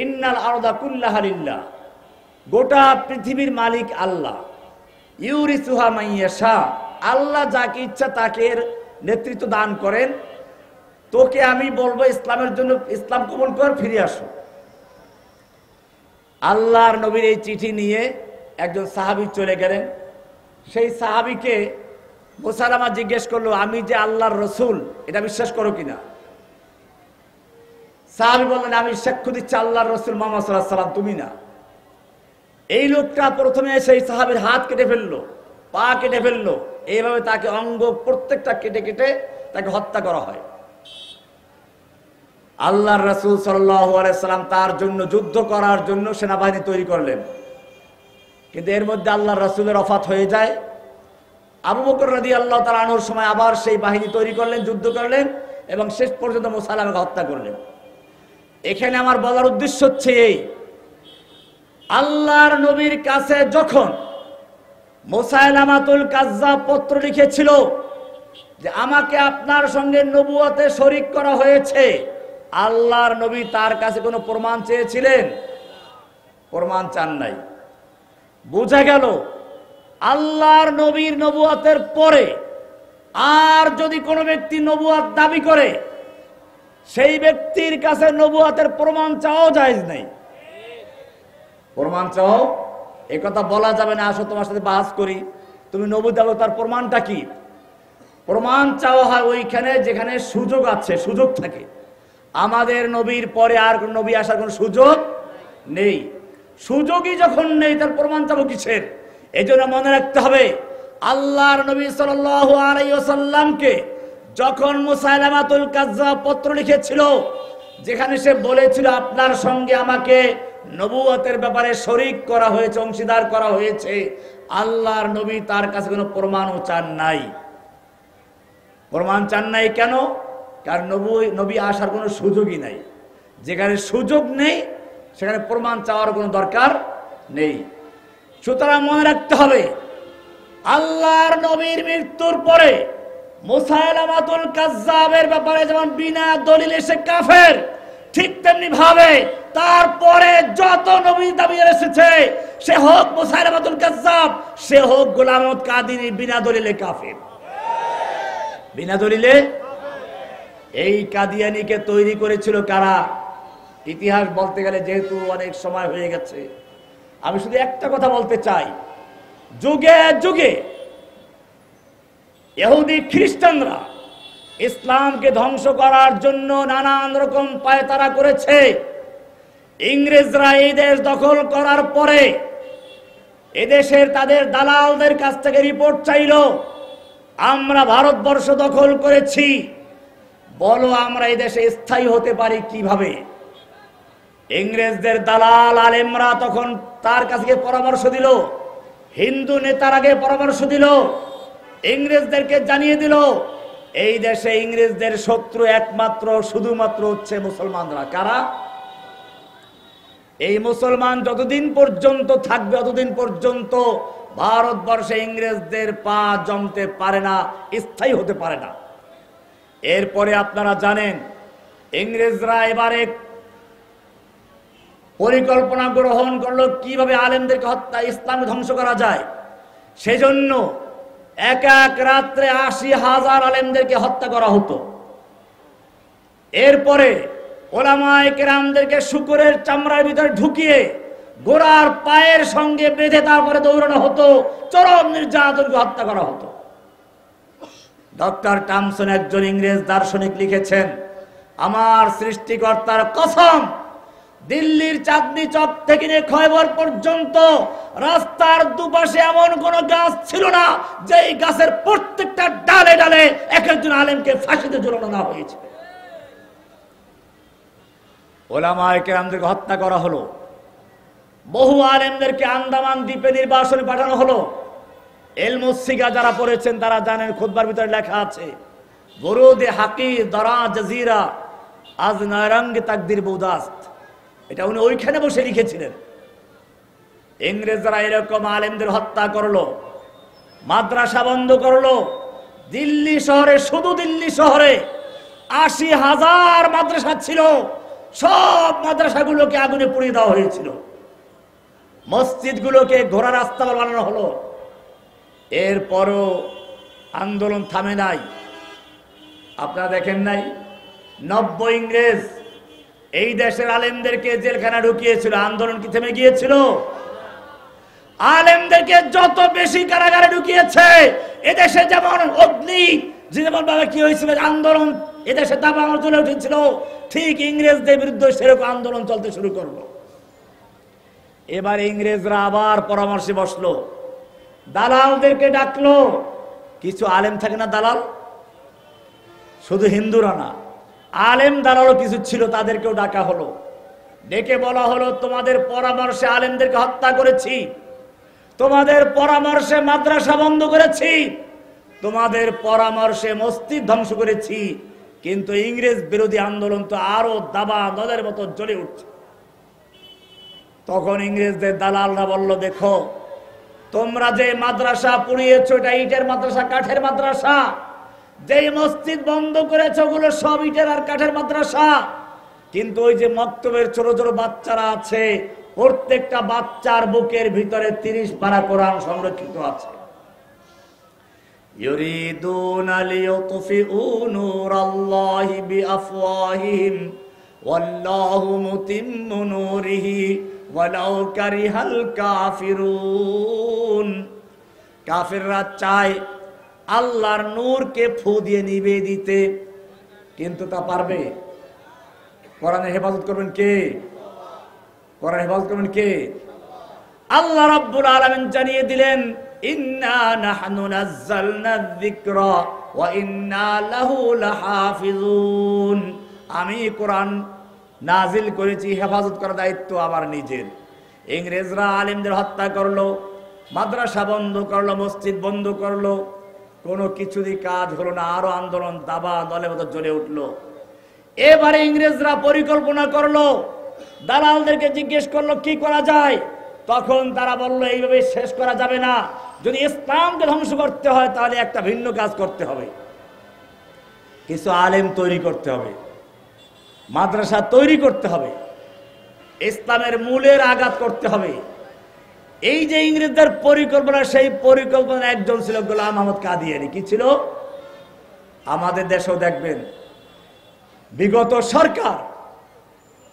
ইন্নাল আরদা কুল্লাহা লিল্লাহ, গোটা পৃথিবীর মালিক আল্লাহ, ইউরিসুহা মাইয়াশা, আল্লাহ যাকে ইচ্ছা তাকে নেতৃত্ব দান করেন। তোকে আমি বলবো ইসলামের জন্য ইসলাম কবুল কর, ফিরে আসো। আল্লাহর নবীর এই চিঠি নিয়ে একজন সাহাবী চলে গেলেন। সেই সাহাবীকে মুসালামা জিজ্ঞেস করলো, আমি যে আল্লাহর রসুল এটা বিশ্বাস করো কিনা? সাহাবী বললেন, আমি সাক্ষ্য দিচ্ছি আল্লাহর রসুল মুহাম্মদ সাল্লাল্লাহু আলাইহি ওয়াসাল্লাম, তুমি না। এই লোকটা প্রথমে সেই সাহাবীর হাত কেটে ফেললো, পা কেটে ফেললো, এইভাবে তাকে অঙ্গ প্রত্যেকটা কেটে কেটে তাকে হত্যা করা হয়। আল্লাহর রাসূল সাল্লাল্লাহু আলাইহি সাল্লাম তার জন্য যুদ্ধ করার জন্য সেনাবাহিনী তৈরি করলেন, কিন্তু এর মধ্যে আল্লাহর রাসূলের ওফাত হয়ে যায়। আবু বকর রাদিয়াল্লাহু তাআলা আনহুর সময় আবার সেই বাহিনী তৈরি করলেন, যুদ্ধ করলেন এবং শেষ পর্যন্ত মুসাইলামাকে হত্যা করলেন। এখানে আমার বলার উদ্দেশ্য হচ্ছে এই, আল্লাহর নবীর কাছে যখন মুসাইলামাতুল কাজ্জাব পত্র লিখেছিল যে আমাকে আপনার সঙ্গে নবুয়তে শরীক করা হয়েছে, আল্লাহর নবী তার কাছে কোনো প্রমাণ চেয়েছিলেন? প্রমাণ চান নাই। বোঝা গেল আল্লাহর নবীর নবুয়তের পরে আর যদি কোনো ব্যক্তি নবুয়ত দাবি করে, সেই ব্যক্তির কাছে নবুয়তের প্রমাণ চাওয়া জায়েজ নাই। প্রমাণ চাও এ কথা বলা যাবে না, আসো তোমার সাথে বাহাস করি, তুমি নবী দাও, তার প্রমাণটা কি? প্রমাণ চাওয়া হয় ওইখানে যেখানে সুযোগ আছে, সুযোগ থাকে। আমাদের নবীর পরে আর কোন নবী আসার কোন সুযোগ নেই। সুযোগই যখন নেই তার প্রমাণ চাবো কিসের? এই জন্য মনে রাখতে হবে, আল্লাহর নবী সাল্লাল্লাহু আলাইহি ওয়াসাল্লামকে যখন মুসাইলামাতুল কাজ্জাব পত্র লিখেছিল, যেখানে সে বলেছিল আপনার সঙ্গে আমাকে নবুয়তের ব্যাপারে শরীক করা হয়েছে, অংশীদার করা হয়েছে, আল্লাহর নবী তার কাছে কোনো প্রমাণও চান নাই। প্রমাণ চান নাই কেন? কারণ নবী আসার কোনো সুযোগই নাই। যেখানে সুযোগ নেই সেখানে প্রমাণ চাওয়ার কোনো দরকার নেই। সুতরাং মনে রাখতে হবে, আল্লাহর নবীর মৃত্যুর পরে মুসাইলামাতুল কাজ্জাবের ব্যাপারে যেমন বিনা দলিলে সে কাফের, ঠিক তেমনি ভাবে তারপরে যত নবী দাবি এসেছে, সে হোক মুসাইলামাতুল কাজ্জাব, সে হোক গোলাম আহমদ কাদিনী, বিনা দলিলে কাফের। বিনা দলিলে। এই কাদিয়ানীকে তৈরি করেছিল কারা? ইতিহাস বলতে গেলে যেহেতু অনেক সময় হয়ে গেছে, আমি শুধু একটা কথা বলতে চাই, যুগে যুগে ইহুদি খ্রিস্টানরা ইসলামকে ধ্বংস করার জন্য নানান রকম পায়তারা করেছে। ইংরেজরা এই দেশ দখল করার পরে এদেশের তাদের দালালদের কাছ থেকে রিপোর্ট চাইল, আমরা ভারতবর্ষ দখল করেছি, বলো আমরা এই দেশে স্থায়ী হতে পারি কিভাবে? ইংরেজদের দালাল আলেমরা তখন তার কাছে পরামর্শ দিল, হিন্দু নেতারাকে পরামর্শ দিল, ইংরেজদেরকে জানিয়ে দিল এই দেশে ইংরেজদের শত্রু একমাত্র শুধুমাত্র হচ্ছে মুসলমানরা। কারা? এই মুসলমান যতদিন পর্যন্ত থাকবে ততদিন পর্যন্ত ভারতবর্ষে ইংরেজদের পা জমতে পারে না, স্থায়ী হতে পারে না। এরপরে আপনারা জানেন ইংরেজরা এবারে পরিকল্পনা গ্রহণ করলো কিভাবে আলেমদেরকে হত্যা, ইসলাম ধ্বংস করা যায়। সেজন্য এক এক রাত্রে ৮০,০০০ আলেমদেরকে হত্যা করা হতো। এরপরে ওলামায়ে কেরামদেরকে শুকরের চামড়ার ভিতরে ঢুকিয়ে ঘোড়ার পায়ের সঙ্গে বেঁধে তারপরে দৌড়ানো হতো, চরম নির্যাতনকে হত্যা করা হতো। ডক্টর টমসন একজন ইংরেজ দার্শনিক লিখেছেন, আমার সৃষ্টিকর্তার কসম, দিল্লির চাঁদনি চক থেকে নিয়ে খয়বর পর্যন্ত রাস্তার দুপাশে এমন কোন গাছ ছিল না যেই গাছের প্রত্যেকটা ডালে ডালে এক একজন আলেমকে ফাঁসিতে ঝুলানো না হয়েছে। ওলামায়ে কেরামদেরকে হত্যা করা হলো, বহু আলেমদেরকে আন্দামান দ্বীপে নির্বাসনে পাঠানো হলো। এলমুসিগা যারা পড়েছেন তারা জানেন, খুতবার ভিতরে লেখা আছে, বরুদে হাকির দরা জাজিরা আজ নারঙ্গ তাকদির বৌদাস্ত, এটা উনি ওইখানে বসে লিখেছিলেন। ইংরেজরা এরকম আলেমদের হত্যা করলো, মাদ্রাসা বন্ধ করলো। দিল্লি শহরে, শুধু দিল্লি শহরে ৮০,০০০ মাদ্রাসা ছিল, সব মাদ্রাসাগুলোকে আগুনে পুড়িয়ে দেওয়া হয়েছিল। মসজিদগুলোকে ঘোড়া রাস্তা বানানো হলো, এরপরও আন্দোলন থামে নাই। আপনারা দেখেন নাই 90 ইংরেজ এই দেশের আলেমদেরকে জেলখানা ঢুকিয়েছিল, আন্দোলন কি থেমে গিয়েছিল? আলেমদেরকে যত বেশি কারাগারে ঢুকিয়েছে, এদেশে যেমন অগ্নি যেমন ভাবে কি হয়েছিল আন্দোলন এদেশে দাবা চলে উঠেছিল, ঠিক ইংরেজদের বিরুদ্ধে সেরকম আন্দোলন চলতে শুরু করলো। এবার ইংরেজরা আবার পরামর্শে বসলো, দালালদেরকে ডাকলো। কিছু আলেম থাকে না দালাল, শুধু হিন্দুরা না, আলেম দালালও কিছু ছিল, তাদেরকেও ডাকা হলো। ডেকে বলা হলো, তোমাদের পরামর্শে আলেমদেরকে হত্যা করেছি, তোমাদের পরামর্শে মাদ্রাসা বন্ধ করেছি, তোমাদের পরামর্শে মসজিদ ধ্বংস করেছি, কিন্তু ইংরেজ বিরোধী আন্দোলন তো আরো দাবা নদের মতো জ্বলে উঠছে। তখন ইংরেজদের দালালরা বলল, দেখো তোমরা যে মাদ্রাসা পুড়িয়েছো এটা ইটের মাদ্রাসা, কাঠের মাদ্রাসা, যে মসজিদ বন্ধ করেছো ওগুলো সব ইটের আর কাঠের মাদ্রাসা, কিন্তু ওই যে মক্তবের ছোট ছোট বাচ্চারা আছে, প্রত্যেকটা বাচ্চার বুকের ভিতরে 30 পারা কোরআন সংরক্ষিত আছে। ইউরিদুনা লিয়ুতফিউ নূরাল্লাহি বিআফওয়াহিহিম ওয়াল্লাহু মুতিম্মু নূরিহি ওয়ালাউ কারিহাল কাফিরুন। কাফিররা চায় আল্লাহর নূরকে ফু দিয়ে নিভিয়ে দিতে, কিন্তু তা পারবে? কোরআনের হেফাজত করবেন কে? কোরআন হেফাজত করবেন কে? আল্লাহ রাব্বুল আলামিন জানিয়ে দিলেন, ইন্না নাহনু নাযালনা যিকরা ওয়া ইন্না লাহু লাহাফিজুন। আমি কোরআন নাজিল করেছি, হেফাজত করার দায়িত্ব আমার নিজের। ইংরেজরা আলেমদের হত্যা করলো, মাদ্রাসা বন্ধ করলো, মসজিদ বন্ধ করলো, কোনো কিছুরই কাজ হলো না, আরো আন্দোলন দাবা দলে মতো জ্বলে উঠলো। এবারে ইংরেজরা পরিকল্পনা করলো, দালালদেরকে জিজ্ঞেস করলো কি করা যায়। তখন তারা বলল, এইভাবে শেষ করা যাবে না, যদি ইসলামকে ধ্বংস করতে হয় তাহলে একটা ভিন্ন কাজ করতে হবে, কিছু আলেম তৈরি করতে হবে, মাদ্রাসা তৈরি করতে হবে, ইসলামের মূলের আঘাত করতে হবে। এই যে ইংরেজদের পরিকল্পনা, সেই পরিকল্পনা একজন ছিল গোলাম আহমদ কাদিয়ানী। কি ছিল? আমাদের দেশেও দেখবেন বিগত সরকার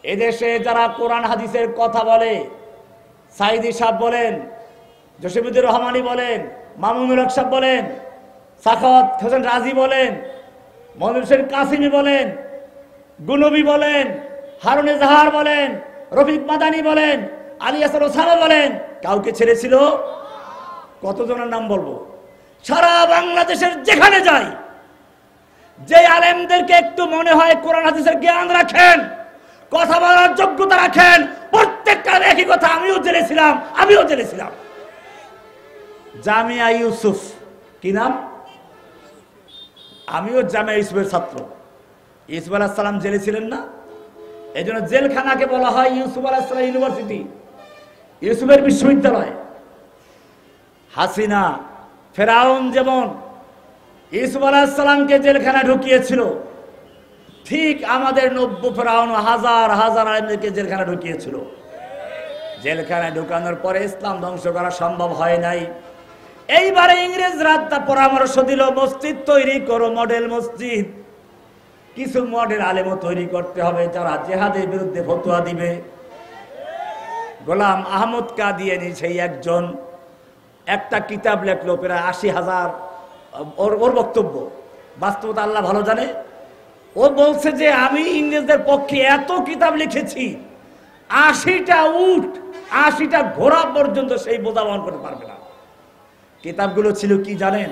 এদেশে যারা কোরআন হাদিসের কথা বলে, সাইদি সাহেব বলেন, জসিমুদ্দিন রহমানি বলেন, মামুনুল হক সাহেব বলেন, সাখাওয়াত হোসেন রাজি বলেন, মনির হোসেন কাসিমি বলেন, গুনবি বলেন, হারুন জাহার বলেন, রফিক মাদানি বলেন, আলী হাসান ওসামা বলেন, কাউকে ছেড়েছিল? কতজনের নাম বলবো? সারা বাংলাদেশের যেখানে যাই, যে আলেমদেরকে একটু মনে হয় কোরআন হাদিসের জ্ঞান রাখেন, কথা বলার যোগ্যতা রাখেন, প্রত্যেকটা একই কথা, আমিও জেনেছিলাম। জামিয়া ইউসুফ, কি নাম? আমিও জামিয়া ইউসুফের ছাত্র। ইউসুফ আলাইহিস সালাম জেলে ছিলেন না? এই জন্য জেলখানাকে বলা হয় ইউসুফ আলাইহিস সালাম ইউনিভার্সিটি, ইউসুফের বিশ্ববিদ্যালয়। হাসিনা, ফেরাউন যেমন ইউসুফ আলাইহিস সালামকে জেলখানা ঢুকিয়েছিল, ঠিক আমাদের 90 ফেরাউন হাজার হাজার আলেমদেরকে জেলখানা ঢুকিয়েছিল। জেলখানায় ঢুকানোর পরে ইসলাম ধ্বংস করা সম্ভব হয় নাই। এইবারে ইংরেজরা পরামর্শ দিল, মসজিদ তৈরি করো, মডেল মসজিদ, কিছু মডেল আলেমও তৈরি করতে হবে যারা জেহাদের বিরুদ্ধে ফতোয়া দিবে। গোলাম আহমদ কাদিয়ানী সেই একজন, একটা কিতাব লেখলো, প্রায় 80,000 ওর বক্তব্য। বাস্তবতা আল্লাহ ভালো জানে। ও বলছে যে আমি ইংরেজদের পক্ষে এত কিতাব লিখেছি, 80টা উট 80টা ঘোড়া পর্যন্ত সেই বোঝা বহন করতে পারবে না। কিতাবগুলো ছিল কি জানেন?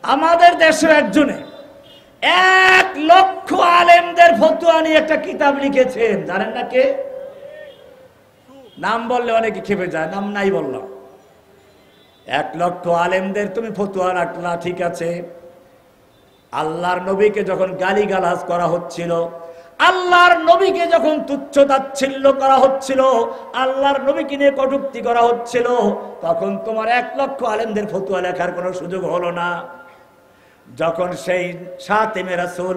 আমাদের দেশে একজনে 1 লক্ষ আলেমদের ফতোয়া নিয়ে একটা কিতাব লিখেছেন, জানেন না কে? নাম বললে অনেকে খেপে যায়, নাম নাই বললাম। 1 লক্ষ আলেমদের তুমি ফতোয়া রাখলা, ঠিক আছে। আল্লাহর নবীকে যখন গালিগালাজ করা হচ্ছিল, আল্লাহর নবীকে যখন তুচ্ছ-তাচ্ছিল্য করা হচ্ছিল, আল্লাহর নবীকে নিয়ে কটূক্তি করা হচ্ছিল, তখন তোমার 1 লক্ষ আলেমদের ফতোয়া লেখার কোনো সুযোগ হলো না। যখন সেই শাতিমে রাসূল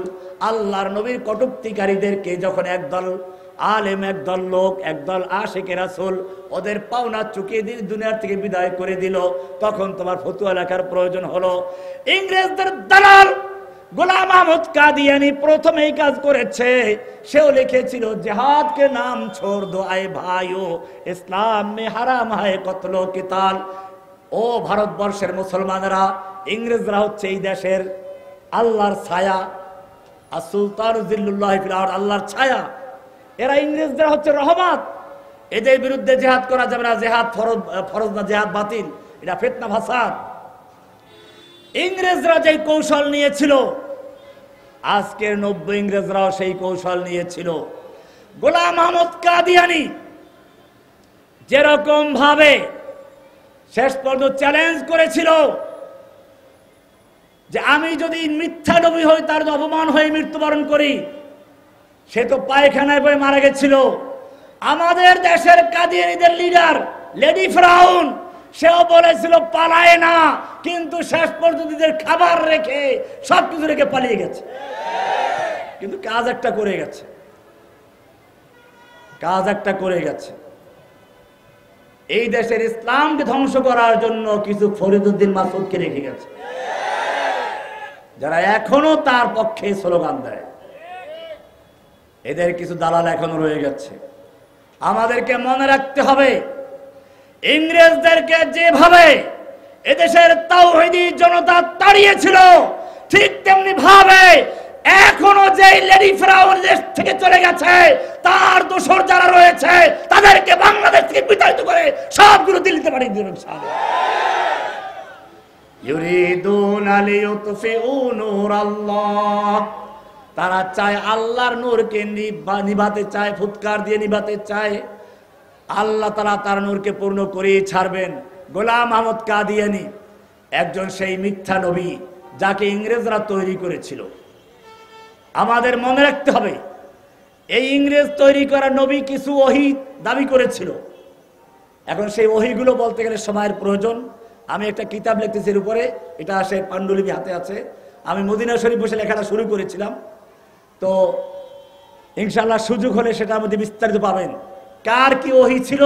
আল্লাহর নবীর কটূক্তিকারীদেরকে যখন একদল আলেম একদল লোক, একদল আশিকে রাসূল ওদের পাওনা চুকিয়ে দিয়ে দুনিয়ার থেকে বিদায় করে দিল। তখন তোমার ফতোয়া লেখার প্রয়োজন হলো। ইংরেজদের দালাল গোলাম আহমদ কাদিয়ানি প্রথম এই কাজ করেছে। সেও লিখেছিল জিহাদ কে নাম ছোড় দো আয়ে ভাইও, ইসলাম মে হারাম হায় কতল কিতাল। ও ভারতবর্ষের মুসলমানেরা, ইংরেজরা হচ্ছে এই দেশের আল্লাহর ছায়া, আর সুলতান জিল্লুল্লাহ ফিল আরদ, আল্লাহর ছায়া। এরা ইংরেজরা হচ্ছে রহমত। এদের বিরুদ্ধে জিহাদ করা যাবে না। জিহাদ ফরজ না, জিহাদ বাতিল, এটা ফিতনা ফাসাদ। ইংরেজরা যে কৌশল নিয়েছিল, আজকের 90 ইংরেজরাও সেই কৌশল নিয়েছিল। গোলাম আহমদ কাদিয়ানি যেরকম ভাবে শেষ পর্যন্ত চ্যালেঞ্জ করেছিল যে আমি যদি মিথ্যা নবী হই, তার অপমান হয়ে মৃত্যুবরণ করি, সে তো পায়খানায় বয়ে মারা গেছিল। আমাদের দেশের কাদিয়ানীদের লিডার লেডি ফ্রাউন, সেও বলেছিল পালায় না, কিন্তু শেষ পর্যন্ত খাবার রেখে সবকিছু রেখে পালিয়ে গেছে। কিন্তু কাজ একটা করে গেছে, কাজ একটা করে গেছে। এই দেশের ইসলামকে ধ্বংস করার জন্য কিছু ফরিদউদ্দিন মাসুদকে রেখে গেছে, যারা এখনো তার পক্ষে স্লোগান দেয়। এদের কিছু দালাল এখনো রয়ে গেছে। আমাদেরকে মনে রাখতে হবে, ইংরেজদেরকে যেভাবে এদেশের তাওহীদি জনতা তাড়িয়েছিল, ঠিক তেমনি ভাবে এখনো যে লেডি ফ্রাউন দেশ থেকে চলে গেছে, তার দোসর যারা রয়েছে তাদেরকে বাংলাদেশ থেকে বিতাড়িত করে সবগুলো দিল্লিতে পাঠিয়ে দিল। ইউরিদুনা লিইউতফিউ নূরাল্লাহ, তারা চায় আল্লাহর নূরকে নিভাতে চায়, ফুৎকার দিয়ে নিভাতে চায়। আল্লাহ তাআলা তার নূরকে পূর্ণ করে ছাড়বেন। গোলাম আহমদ কাদিয়ানি একজন সেই মিথ্যা নবী যাকে ইংরেজরা তৈরি করেছিল। আমাদের মনে রাখতে হবে, এই ইংরেজ তৈরি করা নবী কিছু ওহী দাবি করেছিল। এখন সেই ওহীগুলো বলতে গেলে সময়ের প্রয়োজন। আমি একটা কিতাব লিখতেছি এর উপরে, এটা আসে পাণ্ডুলিপি হাতে আছে। আমি মদিনা শরীফ বসে লেখাটা শুরু করেছিলাম, তো ইনশাআল্লাহ সুযোগ হলে সেটার মধ্যে বিস্তারিত পাবেন, কার কি ওহী ছিল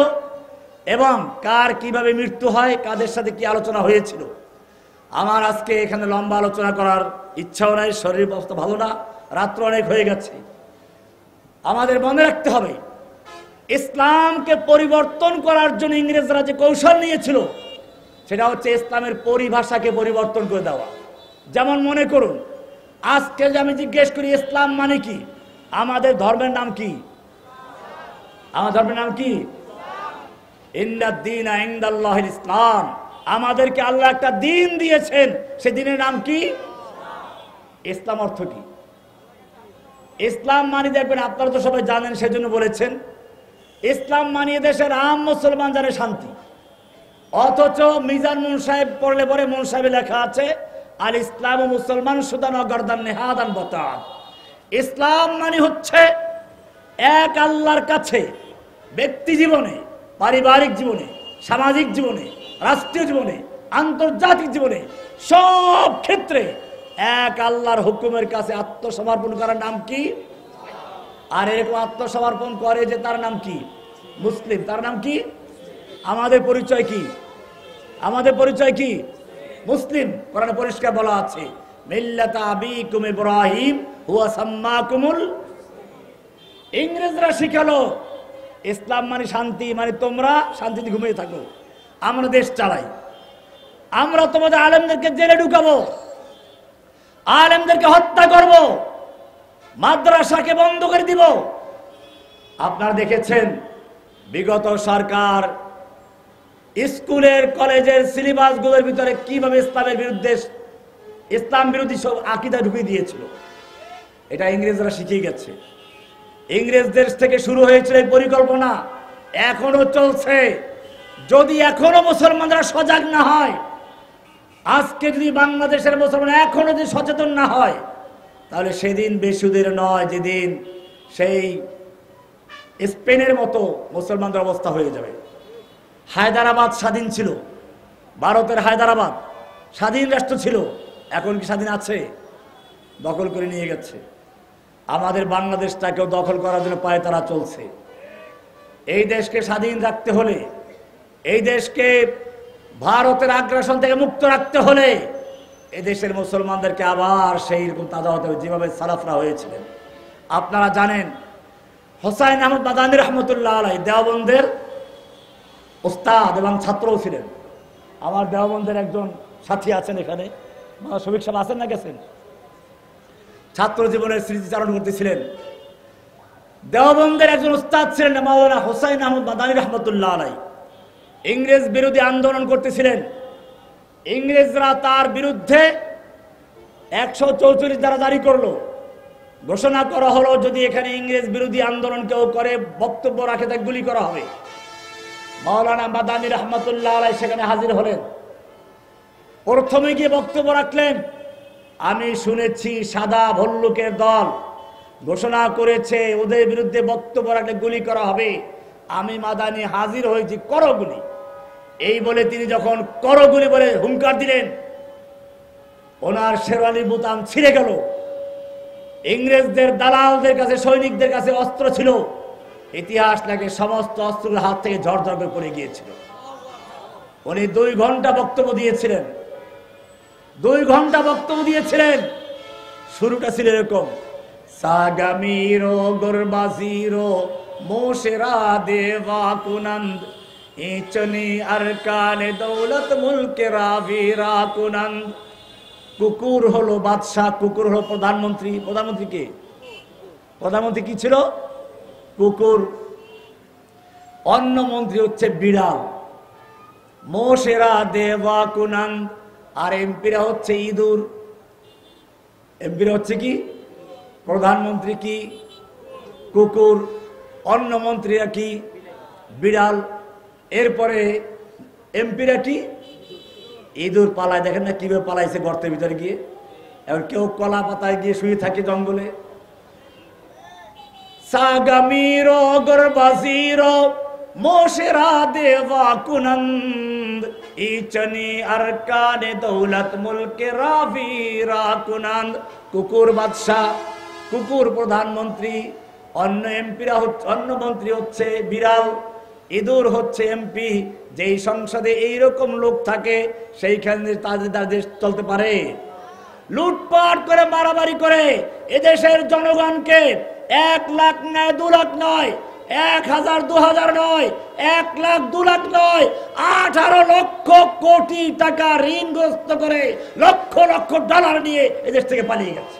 এবং কার কিভাবে মৃত্যু হয়, কাদের সাথে কি আলোচনা হয়েছিল। আমার আজকে এখানে লম্বা আলোচনা করার ইচ্ছাও নাই, শরীর অবস্থা ভালো না, রাত্র অনেক হয়ে গেছে। আমাদের মনে রাখতে হবে, ইসলামকে পরিবর্তন করার জন্য ইংরেজরা যে কৌশল নিয়েছিল, সেটা হচ্ছে ইসলামের পরিভাষাকে পরিবর্তন করে দেওয়া। যেমন মনে করুন, আজকে যে আমি জিজ্ঞেস করি ইসলাম মানে কি, আমাদের ধর্মের নাম কি? আমার ধর্মের নাম কি? ইন্নাদ-দীনা ইনদাল্লাহিল ইসলাম। আমাদেরকে আল্লাহ একটা দিন দিয়েছেন, সেই দিনের নাম কি? ইসলাম। অর্থ কি? ইসলাম মানে দেখবেন, আপনারা তো সবাই জানেন, সেজন্য বলেছেন। ইসলাম মানে দেশের আম মুসলমান জানে শান্তি। অথচ মিজান মুন সাহেব পড়লে পরে মুন সাহেবে লেখা আছে আল ইসলাম ও মুসলমান সুদান গর্দান নেহাদান বতাদ। ইসলাম মানে হচ্ছে এক আল্লাহর কাছে ব্যক্তি জীবনে, পারিবারিক জীবনে, সামাজিক জীবনে, রাষ্ট্রীয় জীবনে, আন্তর্জাতিক জীবনে সব ক্ষেত্রে এক আল্লাহর হুকুমের কাছে আত্মসমর্পণ করার নাম কি? আর এরকম আত্মসমর্পণ করে যে তার নাম কি? মুসলিম। তার নাম কি? আমাদের পরিচয় কি? আমাদের পরিচয় কি? মুসলিম। কোরআনে পরিষ্কার বলা আছে, মিল্লাতা আবিকুম ইব্রাহিম হুয়া সাম্মাকুমুল। ইংরেজরা শিখালো ইসলাম মানে শান্তি, মানে তোমরা শান্তিতে ঘুমিয়ে থাকো, আমরা দেশ চালাই, আমরা তোমাদের আলেমদেরকে জেলে ঢুকাবো, আলেমদেরকে হত্যা করব, মাদ্রাসাকে বন্ধ করে দিব। আপনারা দেখেছেন বিগত সরকার স্কুলের কলেজের সিলেবাসগুলোর ভিতরে কিভাবে ইসলামের বিরুদ্ধে, ইসলাম বিরোধী সব আকীদা ঢুকিয়ে দিয়েছিল। এটা ইংরেজরা শিখিয়ে গেছে। ইংরেজদের থেকে শুরু হয়েছিল এই পরিকল্পনা, এখনো চলছে। যদি এখনো মুসলমানরা সজাগ না হয়, আজকে যদি বাংলাদেশের মুসলমান এখনো যদি সচেতন না হয়, তাহলে সেদিন বেশি দূর নয় যেদিন সেই স্পেনের মতো মুসলমানদের অবস্থা হয়ে যাবে। হায়দ্রাবাদ স্বাধীন ছিল, ভারতের হায়দ্রাবাদ স্বাধীন রাষ্ট্র ছিল, এখন কি স্বাধীন আছে? দখল করে নিয়ে গেছে। আমাদের বাংলাদেশটাকেও দখল করার জন্য পায়ে তারা চলছে। এই দেশকে স্বাধীন রাখতে হলে, এই দেশকে ভারতের আগ্রাসন থেকে মুক্ত রাখতে হলে এই দেশের মুসলমানদেরকে আবার সেই রকম তাজা হতে হবে যেভাবে সালাফরা হয়েছিলেন। আপনারা জানেন হোসাইন আহমদ মাদানী রহমতুল্লাহ আলাই দেওবন্দের ওস্তাদ এবং ছাত্রও ছিলেন। আমার দেওবন্দের একজন সাথী আছেন এখানে, শফিক সাহেব আছেন না গেছেন? ছাত্র জীবনের স্মৃতিচারণ করতেছিলেন। দেওবন্দের একজন উস্তাদ ছিলেন মাওলানা হোসাইন আহমদ মাদানী রহমতুল্লাহ আলাই। ইংরেজ বিরোধী আন্দোলন করতেছিলেন। ইংরেজরা তার বিরুদ্ধে 144 ধারা জারি করলো। ঘোষণা করা হলো যদি এখানে ইংরেজ বিরোধী আন্দোলন কেউ করে, বক্তব্য রাখে তাকে গুলি করা হবে। মাওলানা মাদানী রহমতুল্লাহ আলাই সেখানে হাজির হলেন। প্রথমে গিয়ে বক্তব্য রাখলেন, আমি শুনেছি সাদা ভল্লুকের দল ঘোষণা করেছে ওদের বিরুদ্ধে বক্তব্য রাখলে গুলি করা হবে। আমি মাদানী হাজির হয়েছি, করো গুলি। এই বলে তিনি যখন করো গুলি বলে হুঙ্কার দিলেন, ওনার শেরওয়ানির বোতাম ছিঁড়ে গেল। ইংরেজদের দালালদের কাছে, সৈনিকদের কাছে অস্ত্র ছিল, ইতিহাস লাগে সমস্ত অস্ত্রের হাত থেকে ঝরঝর করে পড়ে গিয়েছিল। উনি 2 ঘন্টা বক্তব্য দিয়েছিলেন। 2 ঘন্টা বক্তব্য দিয়েছিলেন। শুরুটা ছিল এরকম, সাগামিরো গুরবাজিরো মোশেরা দেওয়া কুনন্দ ইচনি আরকানে দৌলত মুলকে রাভিরা কুনন্দ। কুকুর হলো বাদশাহ, কুকুর হলো প্রধানমন্ত্রী। প্রধানমন্ত্রী কে? প্রধানমন্ত্রী কি ছিল? কুকুর। অন্য মন্ত্রী হচ্ছে বিড়াল। মোশেরা দেওয়া কুনন্দ। আর এমপিরা হচ্ছে ইঁদুর। এমপিরা হচ্ছে কি? প্রধানমন্ত্রী কি? কুকুর। অন্য মন্ত্রীরা কি? বিড়াল। এরপরে এমপিরা কি? ইঁদুর পালায়। দেখেন না কিভাবে পালাইছে গর্তের ভিতরে গিয়ে। এবার কেউ কলা পাতায় গিয়ে শুয়ে থাকে জঙ্গলে। সাগামিরো গরবাজিরো মোশেরা দেওয়া কুনন্দ ইচনি আরকানে দৌলত মুলকে রাভিরা কুনন্দ। কুকুর বাদশাহ, কুকুর প্রধানমন্ত্রী, অন্য এমপিরা হচ্ছে, অন্য মন্ত্রী হচ্ছে বিড়াল, ইঁদুর হচ্ছে এমপি। যেই সংসদে এইরকম লোক থাকে সেইখানে তাদের দেশ চলতে পারে। লুটপাট করে, মারামারি করে এদেশের জনগণকে 1 লাখ নয়, 2 লাখ নয়, 1000 2000 নয়, 1 লাখ 2 লাখ নয়, 18 লক্ষ কোটি টাকা ঋণগ্রস্ত করে লক্ষ লক্ষ ডলার নিয়ে এদেশ থেকে পালিয়ে গেছে।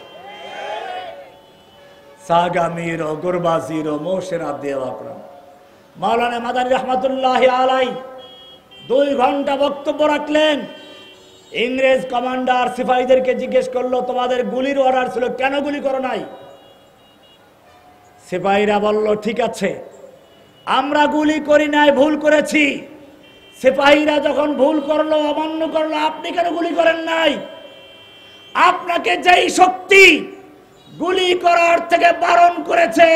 সাগামিরো গুরবাজিরো মোশেরা দেওয়া কুনন্দ। মাওলানা মাদানী রহমতুল্লাহ আলাই 2 ঘন্টা বক্তব্য রাখলেন। ইংরেজ কমান্ডার সিপাহীদেরকে জিজ্ঞেস করলো, তোমাদের গুলির অর্ডার ছিল, কেন গুলি করো নাই? সিপাহীরা বলল, ঠিক আছে, আমরা গুলি করি নাই, ভুল করেছি। সিপাহীরা যখন ভুল করলো, অমান্য করলো, আপনি কেন গুলি করেন নাই? আপনাকে যেই শক্তি গুলি করার থেকে বারণ করেছে,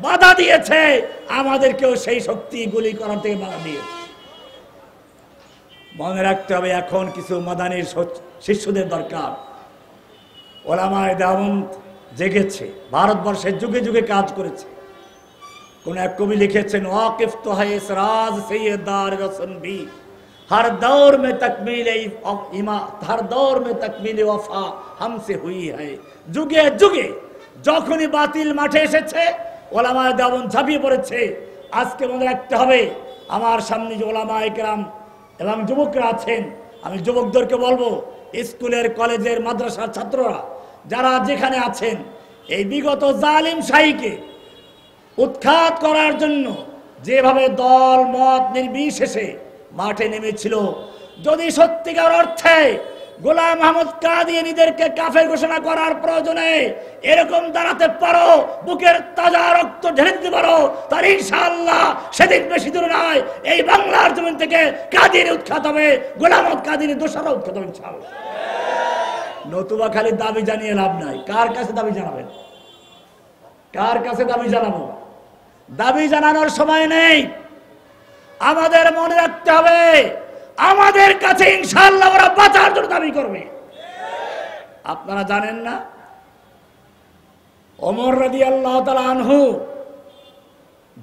বাধা দিয়েছে, আমাদেরকেও সেই শক্তি গুলি করার থেকে বাধা দিয়েছে। মনে রাখতে হবে, এখন কিছু মাদানীর শিষ্যদের দরকার। ওলামায়ে দেওবন্দ জেগেছে, ভারতবর্ষের যুগে যুগে কাজ করেছে। কোন এক কবি লিখেছেন, ওয়াকিফ তো है इस राज से ये दार रसन भी हर दौर में तकमील इमा हर दौर में तकमील वफा हमसे हुई है। যুগে যুগে যখনই বাতিল মাঠে এসেছে ওলামায়ে দেওবন্দ ঝাঁপিয়ে পড়েছে। আজকে মনে রাখতে হবে, আমার সামনে যে ওলামায়ে কেরাম এবং যুবকরা আছেন, আমি যুবকদেরকে বলবো, স্কুলের, কলেজের, মাদ্রাসার ছাত্ররা যারা যেখানে আছেন, এই বিগত জালিম শাহীকে উৎখাত করার জন্য যেভাবে দল মত নির্বিশেষে মাঠে নেমেছিল, যদি সত্যিকার অর্থে গোলাম আহমদ কাদিয়ানীদেরকে কাফের ঘোষণা করার প্রয়োজনে এরকম দাঁড়াতে পারো, বুকের তাজা রক্ত ঢেলে দিতে পারো, তার ইনশাআল্লাহ সেদিন বেশি দূর নয়, এই বাংলার জমিন থেকে কাদিয়ানী উৎখাত হবে, গোলাম আহমদ কাদিয়ানী দোসরা উৎখাত হবে ইনশাআল্লাহ। নতুবা খালি দাবি জানিয়ে লাভ নাই। কার কাছে দাবি জানাবেন? কার কাছে দাবি জানাবো? দাবি জানানোর সময় নেই। আমাদের মনে রাখতে হবে, আমাদের কাছে ইনশাআল্লাহ ওরা বাঁচার জন্য দাবি করবে। আপনারা জানেন না, ওমর রাদিয়াল্লাহু তাআলা আনহু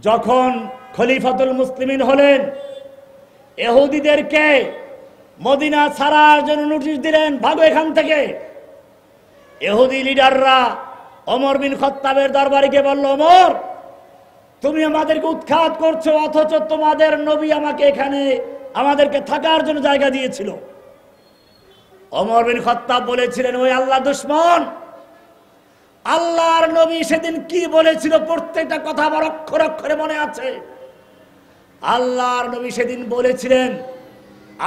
যখন খলিফাতুল মুসলিমিন হলেন, ইহুদিদেরকে মদিনা ছাড়ার জন্য নোটিশ দিলেন, ভাগো এখান থেকে। ইহুদি লিডাররা ওমর বিন খাত্তাবের দরবারে গিয়ে বলল, ওমর, তুমি আমাদেরকে উৎখাত করছো, অথচ তোমাদের নবী আমাদেরকে থাকার জন্য জায়গা দিয়েছিল। ওমর বিন খাত্তাব বলেছিলেন, ওই আল্লাহ দুশমন, আল্লাহর নবী সেদিন কি বলেছিল প্রত্যেকটা কথা আমার অক্ষরে অক্ষরে মনে আছে। আল্লাহর নবী সেদিন বলেছিলেন,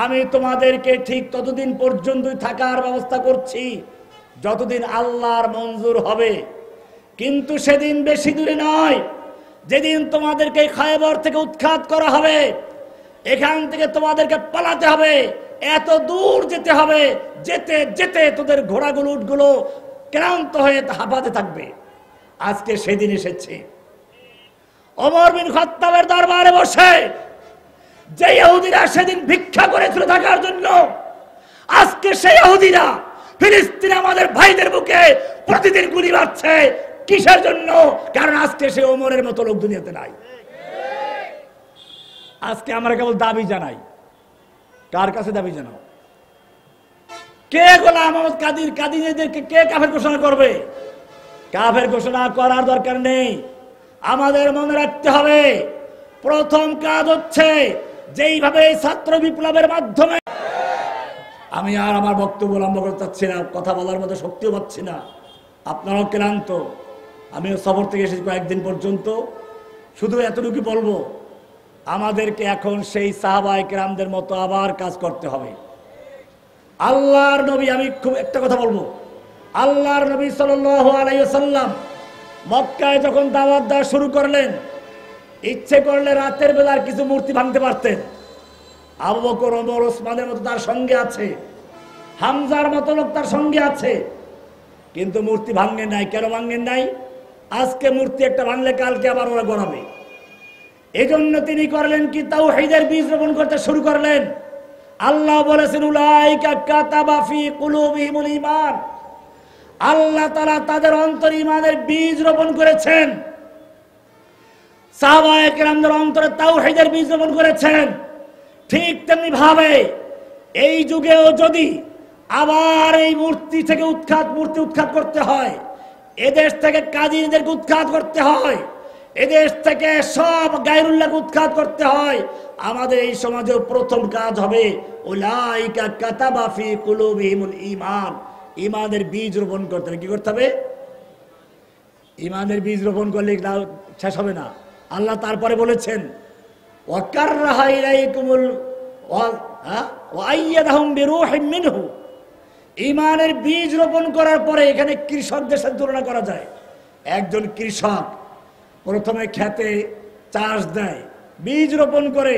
আমি তোমাদেরকে ঠিক ততদিন পর্যন্তই থাকার ব্যবস্থা করছি যতদিন আল্লাহর মঞ্জুর হবে, কিন্তু সেদিন বেশি দূরে নয়, যেদিন তোমাদেরকে খায়বর থেকে উৎখাত করা হবে, এখান থেকে তোমাদেরকে পালাতে হবে, এত দূর যেতে হবে, যেতে যেতে তোদের ঘোড়াগুলো উটগুলো ক্লান্ত হয়ে হাঁপাতে থাকবে। আজকে সেদিন এসেছে। ওমর বিন খাত্তাবের দরবারে বসে যে ইহুদিরা সেদিন ভিক্ষা করেছিল থাকার জন্য, আজকে সেই ইহুদিরা ফিলিস্তিনে আমাদের ভাইদের বুকে প্রতিদিন গুলি মারছে। কিসের জন্য? কারণ আজকে সে ওমরের মতো লোক দুনিয়াতে নাই। আজকে আমরা কেবল দাবি জানাই। কার কাছে দাবি জানাও? কে গোলাম মোহাম্মদ কাদিরদেরকে কে কাফের ঘোষণা করবে? কাফের ঘোষণা করার দরকার নেই। আমাদের মনে রাখতে হবে, প্রথম কাজ হচ্ছে যেইভাবে ছাত্র বিপ্লবের মাধ্যমে, আমি আর আমার বক্তব্য লম্বা করতে চাচ্ছি না, কথা বলার মতো শক্তিও পাচ্ছি না, আপনারাও ক্লান্ত, আমিও সফর থেকে এসেছি কয়েকদিন পর্যন্ত। শুধু এতটুকু বলবো, আমাদেরকে এখন সেই সাহাবায়ে কেরামদের মতো আবার কাজ করতে হবে। আল্লাহর নবী, আমি খুব একটা কথা বলবো, আল্লাহর নবী সাল্লাল্লাহু আলাইহি ওয়াসাল্লাম মক্কায় যখন দাওয়াত দেওয়া শুরু করলেন, ইচ্ছে করলে রাতের বেলার কিছু মূর্তি ভাঙতে পারতেন। আবু বকর, ওমর, ওসমানের মতো তার সঙ্গে আছে, হামজার মতো লোক তার সঙ্গে আছে, কিন্তু মূর্তি ভাঙেন নাই। কেন ভাঙেন নাই? আজকে মূর্তি একটা ভাঙলে কালকে আবার ওরা গড়াবে। এই জন্য তিনি করলেন কি, তাওহীদের বীজ রোপণ করতে শুরু করলেন। আল্লাহ বলেছেন, উলাইকা কাতাবা ফি কুলুবিহিমুল ঈমান, আল্লাহ তাআলা তাদের অন্তরে ঈমানের বীজ রোপণ করেছেন। সাহাবায়ে কেরামদের অন্তরে তাওহীদের বীজ রোপণ করেছেন। ঠিক তেমনি ভাবে এই যুগেও যদি আবার এই মূর্তি উৎখাত করতে হয়, এদেশ থেকে কাদিরদেরকে উৎখাত করতে হয়, এদেশ থেকে সব গায়রুল্লাহকে উৎখাত করতে হয়, আমাদের এই সমাজেও প্রথম কাজ হবে উলাইকা কাতাবা ফি কুলুবিহিমুল ঈমান, ঈমানের বীজ রোপণ করতে হবে। কি করতে হবে? ঈমানের বীজ রোপণ করলে শেষ হবে না। আল্লাহ তারপরে বলেছেন, ওয়াকাররাহা ইলাইকুমুল ওয়া আইয়াদাহুম বিরূহিম মিনহু, ঈমানের বীজ রোপণ করার পরে এখানে কৃষকদের সাথে তুলনা করা যায়। একজন কৃষক প্রথমে খেতে চাষ দেয়, বীজ রোপণ করে,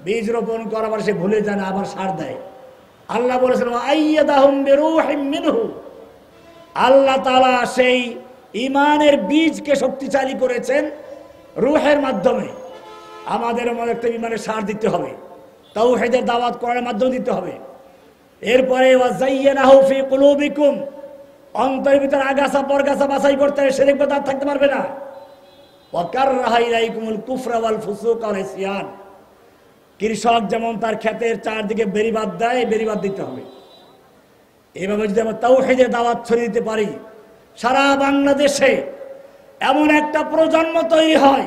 বীজ রোপণ করার পর সে ভুলে যায় না, আবার সার দেয়। আল্লাহ বলেছেন, ওয়া আইয়াদাহুম বিরূহিম মিনহু, আল্লাহ তাআলা সেই ঈমানের বীজকে শক্তিশালী করেছেন রূহের মাধ্যমে। আমাদের মধ্যে একটা ঈমানের সার দিতে হবে, তাওহীদের দাওয়াত করার মাধ্যমে দিতে হবে। এরপরে ওয়াজাইয়ানাহু ফি কুলুবিকুম, অন্তরের ভিতরে আগাছা পরগাছা বাছাই করতে হবে, শিরক বিদআত থাকতে পারবে না। ওয়াকাররাহা ইলাইকুমুল কুফরা ওয়াল ফুসুকা ওয়াল ইসয়ান, কৃষক যেমন তার ক্ষেতের চারদিকে বেড়িবাঁধ দেয়, বেড়িবাঁধ দিতে হবে। এইভাবে যদি আমরা তাওহীদের দাওয়াত ছড়িয়ে দিতে পারি, সারা বাংলাদেশে এমন একটা প্রজন্ম তৈরি হয়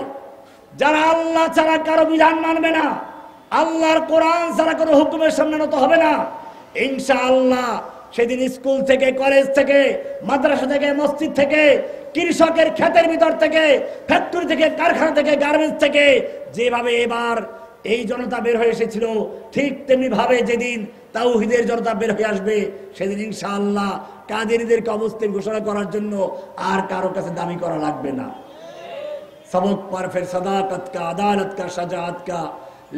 যারা আল্লাহ ছাড়া কারো বিধান মানবে না, আল্লাহর কোরআন ছাড়া কোনো হুকুমের সামনে নত হবে না। ইনশাআল্লাহ সেদিন স্কুল থেকে, কলেজ থেকে, মাদ্রাসা থেকে, মসজিদ থেকে, কৃষকের ক্ষেতের ভিতর থেকে, ফ্যাক্টরি থেকে, কারখানা থেকে, গার্মেন্টস থেকে যেভাবে এবার এই জনতা বের হয়ে এসেছিল, ঠিক তেমনি ভাবে যেদিন তাওহীদের জনতা বের হয়ে আসবে, সেদিন ইনশাআল্লাহ কাদেরীদেরকে অবস্থান ঘোষণা করার জন্য আর কারো কাছে দাবি করা লাগবে না। सबक पर फिर सदाकत का, अदालत का, शजाअत का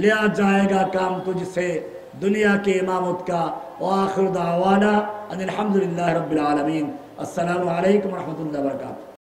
लिया जाएगा काम तुझसे, दुनिया के इमामत का। व आखिर दावाना अनिल हम्दुलिल्लाहि रब्बिल आलमीन। अस्सलामु अलैकुम व रहमतुल्लाहि व बरकातुहू।